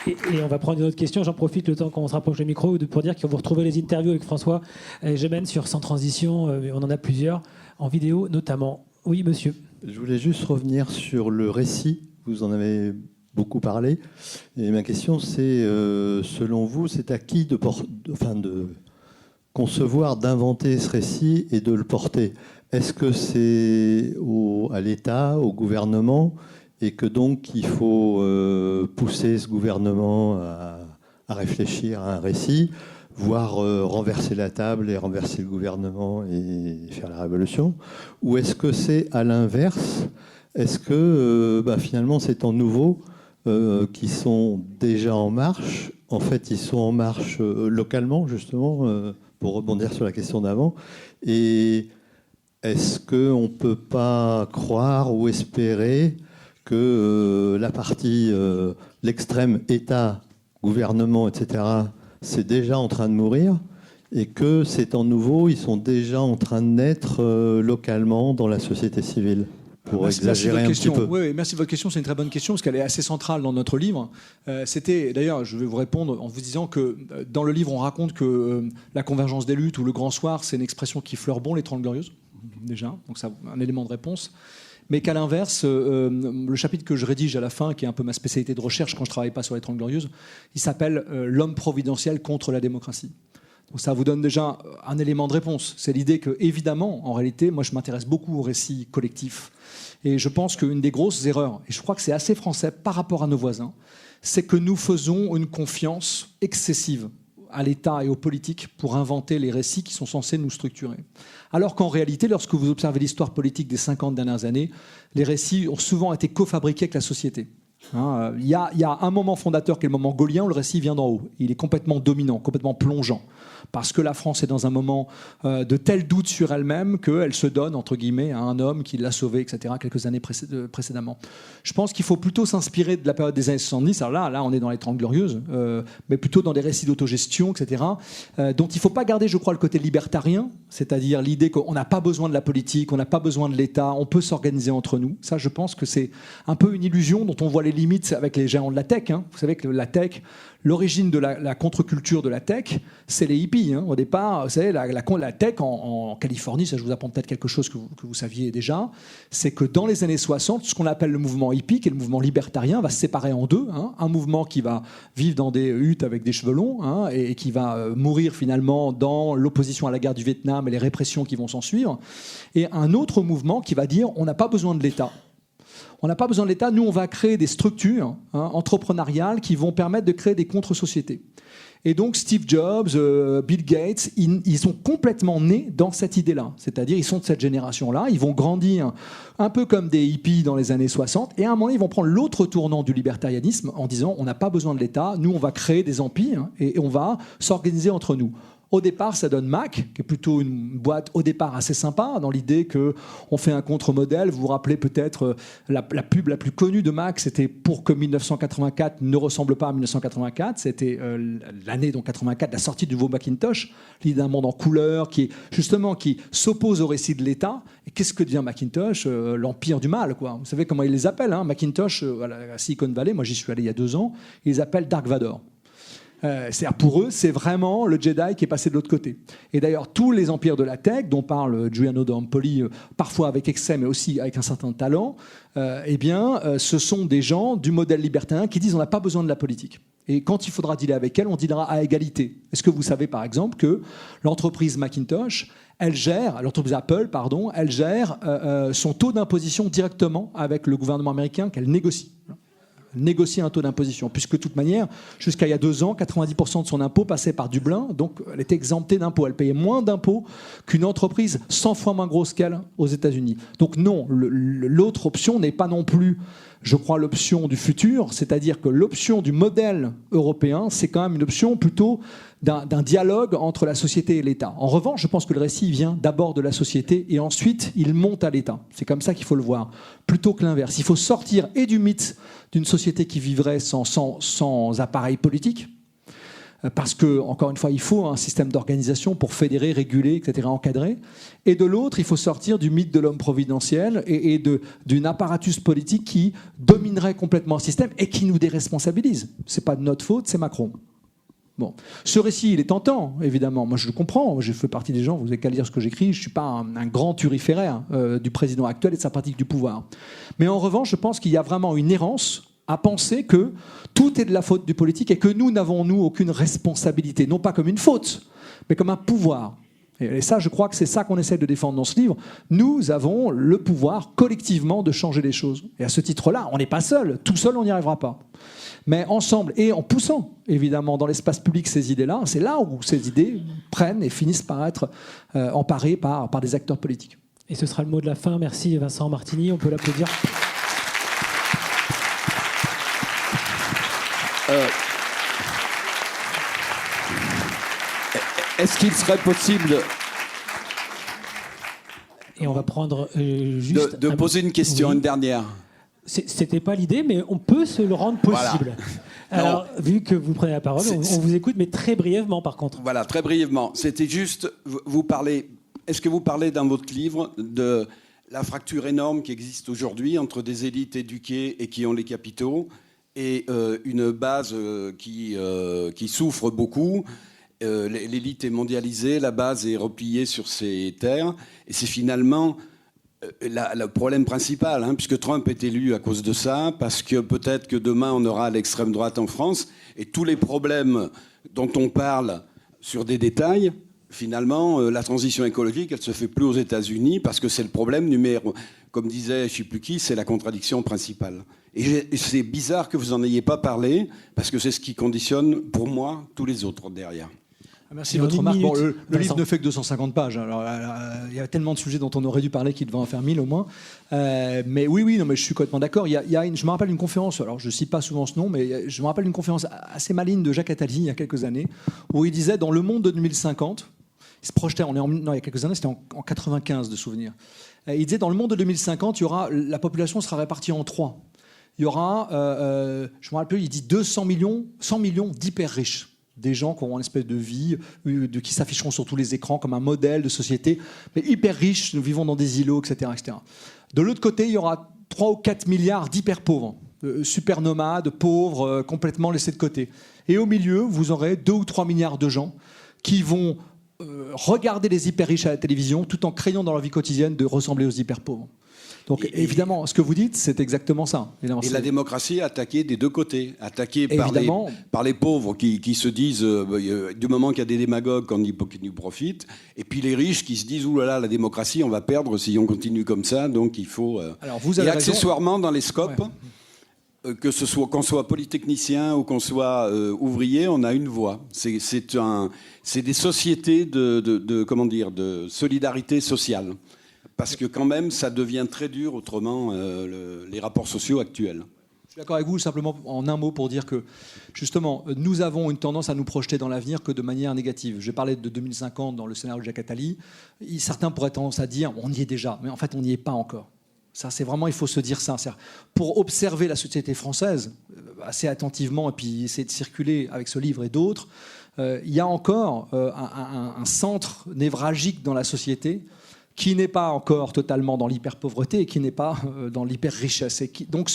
A: Et on va prendre une autre question. J'en profite le temps qu'on se rapproche le micro pour dire que vous retrouvez les interviews avec François Gemène sur Sans Transition. On en a plusieurs, en vidéo notamment. Oui, monsieur.
I: Je voulais juste revenir sur le récit. Vous en avez beaucoup parlé. Et ma question, c'est, selon vous, c'est à qui de concevoir, d'inventer ce récit et de le porter? Est-ce que c'est à l'État, au gouvernement, et que donc il faut pousser ce gouvernement à réfléchir à un récit, voire renverser la table et renverser le gouvernement et faire la révolution? Ou est-ce que c'est à l'inverse? Est-ce que finalement ces temps nouveaux qui sont déjà en marche, en fait ils sont en marche localement justement, pour rebondir sur la question d'avant, et est-ce qu'on ne peut pas croire ou espérer que la partie, l'extrême État, gouvernement, etc., c'est déjà en train de mourir, et que ces temps nouveaux, ils sont déjà en train de naître localement dans la société civile? Pour exagérer un petit peu.
C: Oui, merci de votre question. C'est une très bonne question parce qu'elle est assez centrale dans notre livre. C'était, d'ailleurs, je vais vous répondre en vous disant que dans le livre, on raconte que la convergence des luttes ou le grand soir, c'est une expression qui fleure bon les 30 Glorieuses, déjà. Donc, c'est un élément de réponse. Mais qu'à l'inverse, le chapitre que je rédige à la fin, qui est un peu ma spécialité de recherche quand je ne travaille pas sur les 30 Glorieuses, il s'appelle « L'homme providentiel contre la démocratie ». Donc ça vous donne déjà un élément de réponse. C'est l'idée que, évidemment, en réalité, moi je m'intéresse beaucoup au récit collectif. Et je pense qu'une des grosses erreurs, et je crois que c'est assez français par rapport à nos voisins, c'est que nous faisons une confiance excessive à l'État et aux politiques pour inventer les récits qui sont censés nous structurer. Alors qu'en réalité, lorsque vous observez l'histoire politique des 50 dernières années, les récits ont souvent été cofabriqués avec la société. Il y a un moment fondateur qui est le moment gaulien où le récit vient d'en haut. Il est complètement dominant, complètement plongeant. Parce que la France est dans un moment de tel doute sur elle-même qu'elle se donne, entre guillemets, à un homme qui l'a sauvée, etc., quelques années précédemment. Je pense qu'il faut plutôt s'inspirer de la période des années 70. Alors là on est dans les 30 Glorieuses, mais plutôt dans des récits d'autogestion, etc., dont il ne faut pas garder, je crois, le côté libertarien, c'est-à-dire l'idée qu'on n'a pas besoin de la politique, on n'a pas besoin de l'État, on peut s'organiser entre nous. Ça, je pense que c'est un peu une illusion dont on voit les limites avec les géants de la tech. Vous savez que la tech, l'origine de la contre-culture de la tech, c'est les hippies. Au départ, vous savez, la tech en Californie, ça je vous apprends peut-être quelque chose que vous saviez déjà, c'est que dans les années 60, ce qu'on appelle le mouvement hippie, qui est le mouvement libertarien, va se séparer en deux. Un mouvement qui va vivre dans des huttes avec des cheveux longs et qui va mourir finalement dans l'opposition à la guerre du Vietnam et les répressions qui vont s'en suivre. Et un autre mouvement qui va dire on n'a pas besoin de l'État. On n'a pas besoin de l'État, nous on va créer des structures entrepreneuriales qui vont permettre de créer des contre-sociétés. Et donc Steve Jobs, Bill Gates, ils sont complètement nés dans cette idée-là. C'est-à-dire ils sont de cette génération-là, ils vont grandir un peu comme des hippies dans les années 60, et à un moment ils vont prendre l'autre tournant du libertarianisme en disant on n'a pas besoin de l'État, nous on va créer des empires et on va s'organiser entre nous. Au départ, ça donne Mac, qui est plutôt une boîte au départ assez sympa, dans l'idée qu'on fait un contre-modèle. Vous vous rappelez peut-être la pub la plus connue de Mac, c'était pour que 1984 ne ressemble pas à 1984. C'était l'année, donc 84, la sortie du nouveau Macintosh, l'idée d'un monde en couleur qui s'oppose au récit de l'État. Et qu'est-ce que devient Macintosh? L'empire du mal, quoi. Vous savez comment ils les appellent, Macintosh, à Silicon Valley, moi j'y suis allé il y a 2 ans, ils les appellent Dark Vador. Pour eux, c'est vraiment le Jedi qui est passé de l'autre côté. Et d'ailleurs, tous les empires de la tech, dont parle Giuliano d'Ampoli, parfois avec excès, mais aussi avec un certain talent, ce sont des gens du modèle libertarien qui disent on n'a pas besoin de la politique. Et quand il faudra dealer avec elle, on dealera à égalité. Est-ce que vous savez, par exemple, que l'entreprise Macintosh, l'entreprise Apple, elle gère son taux d'imposition directement avec le gouvernement américain qu'elle négocie un taux d'imposition, puisque de toute manière, jusqu'à il y a 2 ans, 90% de son impôt passait par Dublin, donc elle était exemptée d'impôts. Elle payait moins d'impôts qu'une entreprise 100 fois moins grosse qu'elle aux États-Unis. Donc non, l'autre option n'est pas non plus, je crois, l'option du futur, c'est-à-dire que l'option du modèle européen, c'est quand même une option plutôt d'un dialogue entre la société et l'État. En revanche, je pense que le récit vient d'abord de la société et ensuite il monte à l'État. C'est comme ça qu'il faut le voir, plutôt que l'inverse. Il faut sortir et du mythe d'une société qui vivrait sans appareil politique, parce que, encore une fois, il faut un système d'organisation pour fédérer, réguler, etc., encadrer. Et de l'autre, il faut sortir du mythe de l'homme providentiel et d'une apparatus politique qui dominerait complètement le système et qui nous déresponsabilise. C'est pas de notre faute, c'est Macron. Bon. Ce récit, il est tentant, évidemment. Moi, je le comprends. Je fais partie des gens, vous n'avez qu'à lire ce que j'écris. Je ne suis pas un grand turiféraire du président actuel et de sa pratique du pouvoir. Mais en revanche, je pense qu'il y a vraiment une errance à penser que tout est de la faute du politique et que nous n'avons, nous, aucune responsabilité. Non pas comme une faute, mais comme un pouvoir. Et ça, je crois que c'est ça qu'on essaie de défendre dans ce livre. Nous avons le pouvoir, collectivement, de changer les choses. Et à ce titre-là, on n'est pas seul. Tout seul, on n'y arrivera pas. Mais ensemble, et en poussant, évidemment, dans l'espace public ces idées-là, c'est là où ces idées prennent et finissent par être emparées par des acteurs politiques.
A: Et ce sera le mot de la fin. Merci Vincent Martini. On peut l'applaudir.
J: Est-ce qu'il serait possible
A: Et on va prendre juste...
J: de poser une question,
A: oui.
J: une dernière?
A: C'était pas l'idée, mais on peut se le rendre possible. Voilà. Alors, vu que vous prenez la parole, on vous écoute, mais très brièvement par contre.
J: Voilà, très brièvement. C'était juste, vous parlez... Est-ce que vous parlez dans votre livre de la fracture énorme qui existe aujourd'hui entre des élites éduquées et qui ont les capitaux et une base qui souffre beaucoup? L'élite est mondialisée, la base est repliée sur ses terres, et c'est finalement le problème principal, hein, puisque Trump est élu à cause de ça, parce que peut-être que demain on aura l'extrême droite en France, et tous les problèmes dont on parle sur des détails, finalement, la transition écologique, elle se fait plus aux États-Unis, parce que c'est le problème numéro, comme disait je ne sais plus qui, c'est la contradiction principale. Et c'est bizarre que vous n'en ayez pas parlé, parce que c'est ce qui conditionne, pour moi, tous les autres derrière.
C: Merci de votre remarque. Bon, le livre ne fait que 250 pages. Alors, il y a tellement de sujets dont on aurait dû parler qu'il devait en faire 1000 au moins. Mais oui, non, mais je suis complètement d'accord. Je me rappelle une conférence, alors je ne cite pas souvent ce nom, mais je me rappelle une conférence assez maligne de Jacques Attali il y a quelques années, où il disait, dans le monde de 2050, il se projetait, il y a quelques années, c'était en 95 de souvenir. Il disait, dans le monde de 2050, la population sera répartie en 3. Il y aura, je me rappelle, il dit 100 millions d'hyper riches. Des gens qui auront une espèce de vie, qui s'afficheront sur tous les écrans comme un modèle de société, mais hyper riches, nous vivons dans des îlots, etc. etc. De l'autre côté, il y aura 3 ou 4 milliards d'hyper pauvres, super nomades, pauvres, complètement laissés de côté. Et au milieu, vous aurez 2 ou 3 milliards de gens qui vont regarder les hyper riches à la télévision tout en craignant dans leur vie quotidienne de ressembler aux hyper pauvres. Donc évidemment, ce que vous dites, c'est exactement ça. Évidemment,
J: et la démocratie est attaquée des deux côtés, attaquée par les pauvres qui se disent, du moment qu'il y a des démagogues, qu'on y profite, et puis les riches qui se disent, ouh là là, la démocratie, on va perdre si on continue comme ça, donc il faut...
C: Alors, vous avez
J: et accessoirement, dans les scopes, que ce soit qu'on soit polytechnicien ou qu'on soit ouvrier, on a une voix. C'est des sociétés de solidarité sociale. Parce que quand même, ça devient très dur autrement, les rapports sociaux actuels.
C: Je suis d'accord avec vous, simplement en un mot pour dire que, justement, nous avons une tendance à nous projeter dans l'avenir que de manière négative. Je parlais de 2050 dans le scénario de Jacques Attali. Certains pourraient tendance à dire, on y est déjà, mais en fait, on n'y est pas encore. Ça, c'est vraiment, il faut se dire ça. Pour observer la société française assez attentivement et puis essayer de circuler avec ce livre et d'autres, il y a encore un centre névralgique dans la société qui n'est pas encore totalement dans l'hyper-pauvreté et qui n'est pas dans l'hyper-richesse. Donc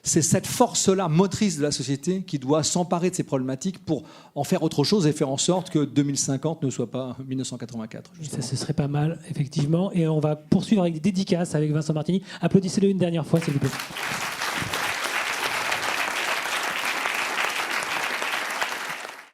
C: c'est cette force-là, motrice de la société, qui doit s'emparer de ces problématiques pour en faire autre chose et faire en sorte que 2050 ne soit pas 1984.
A: Ça, ce serait pas mal, effectivement. Et on va poursuivre avec des dédicaces avec Vincent Martini. Applaudissez-le une dernière fois, s'il vous plaît.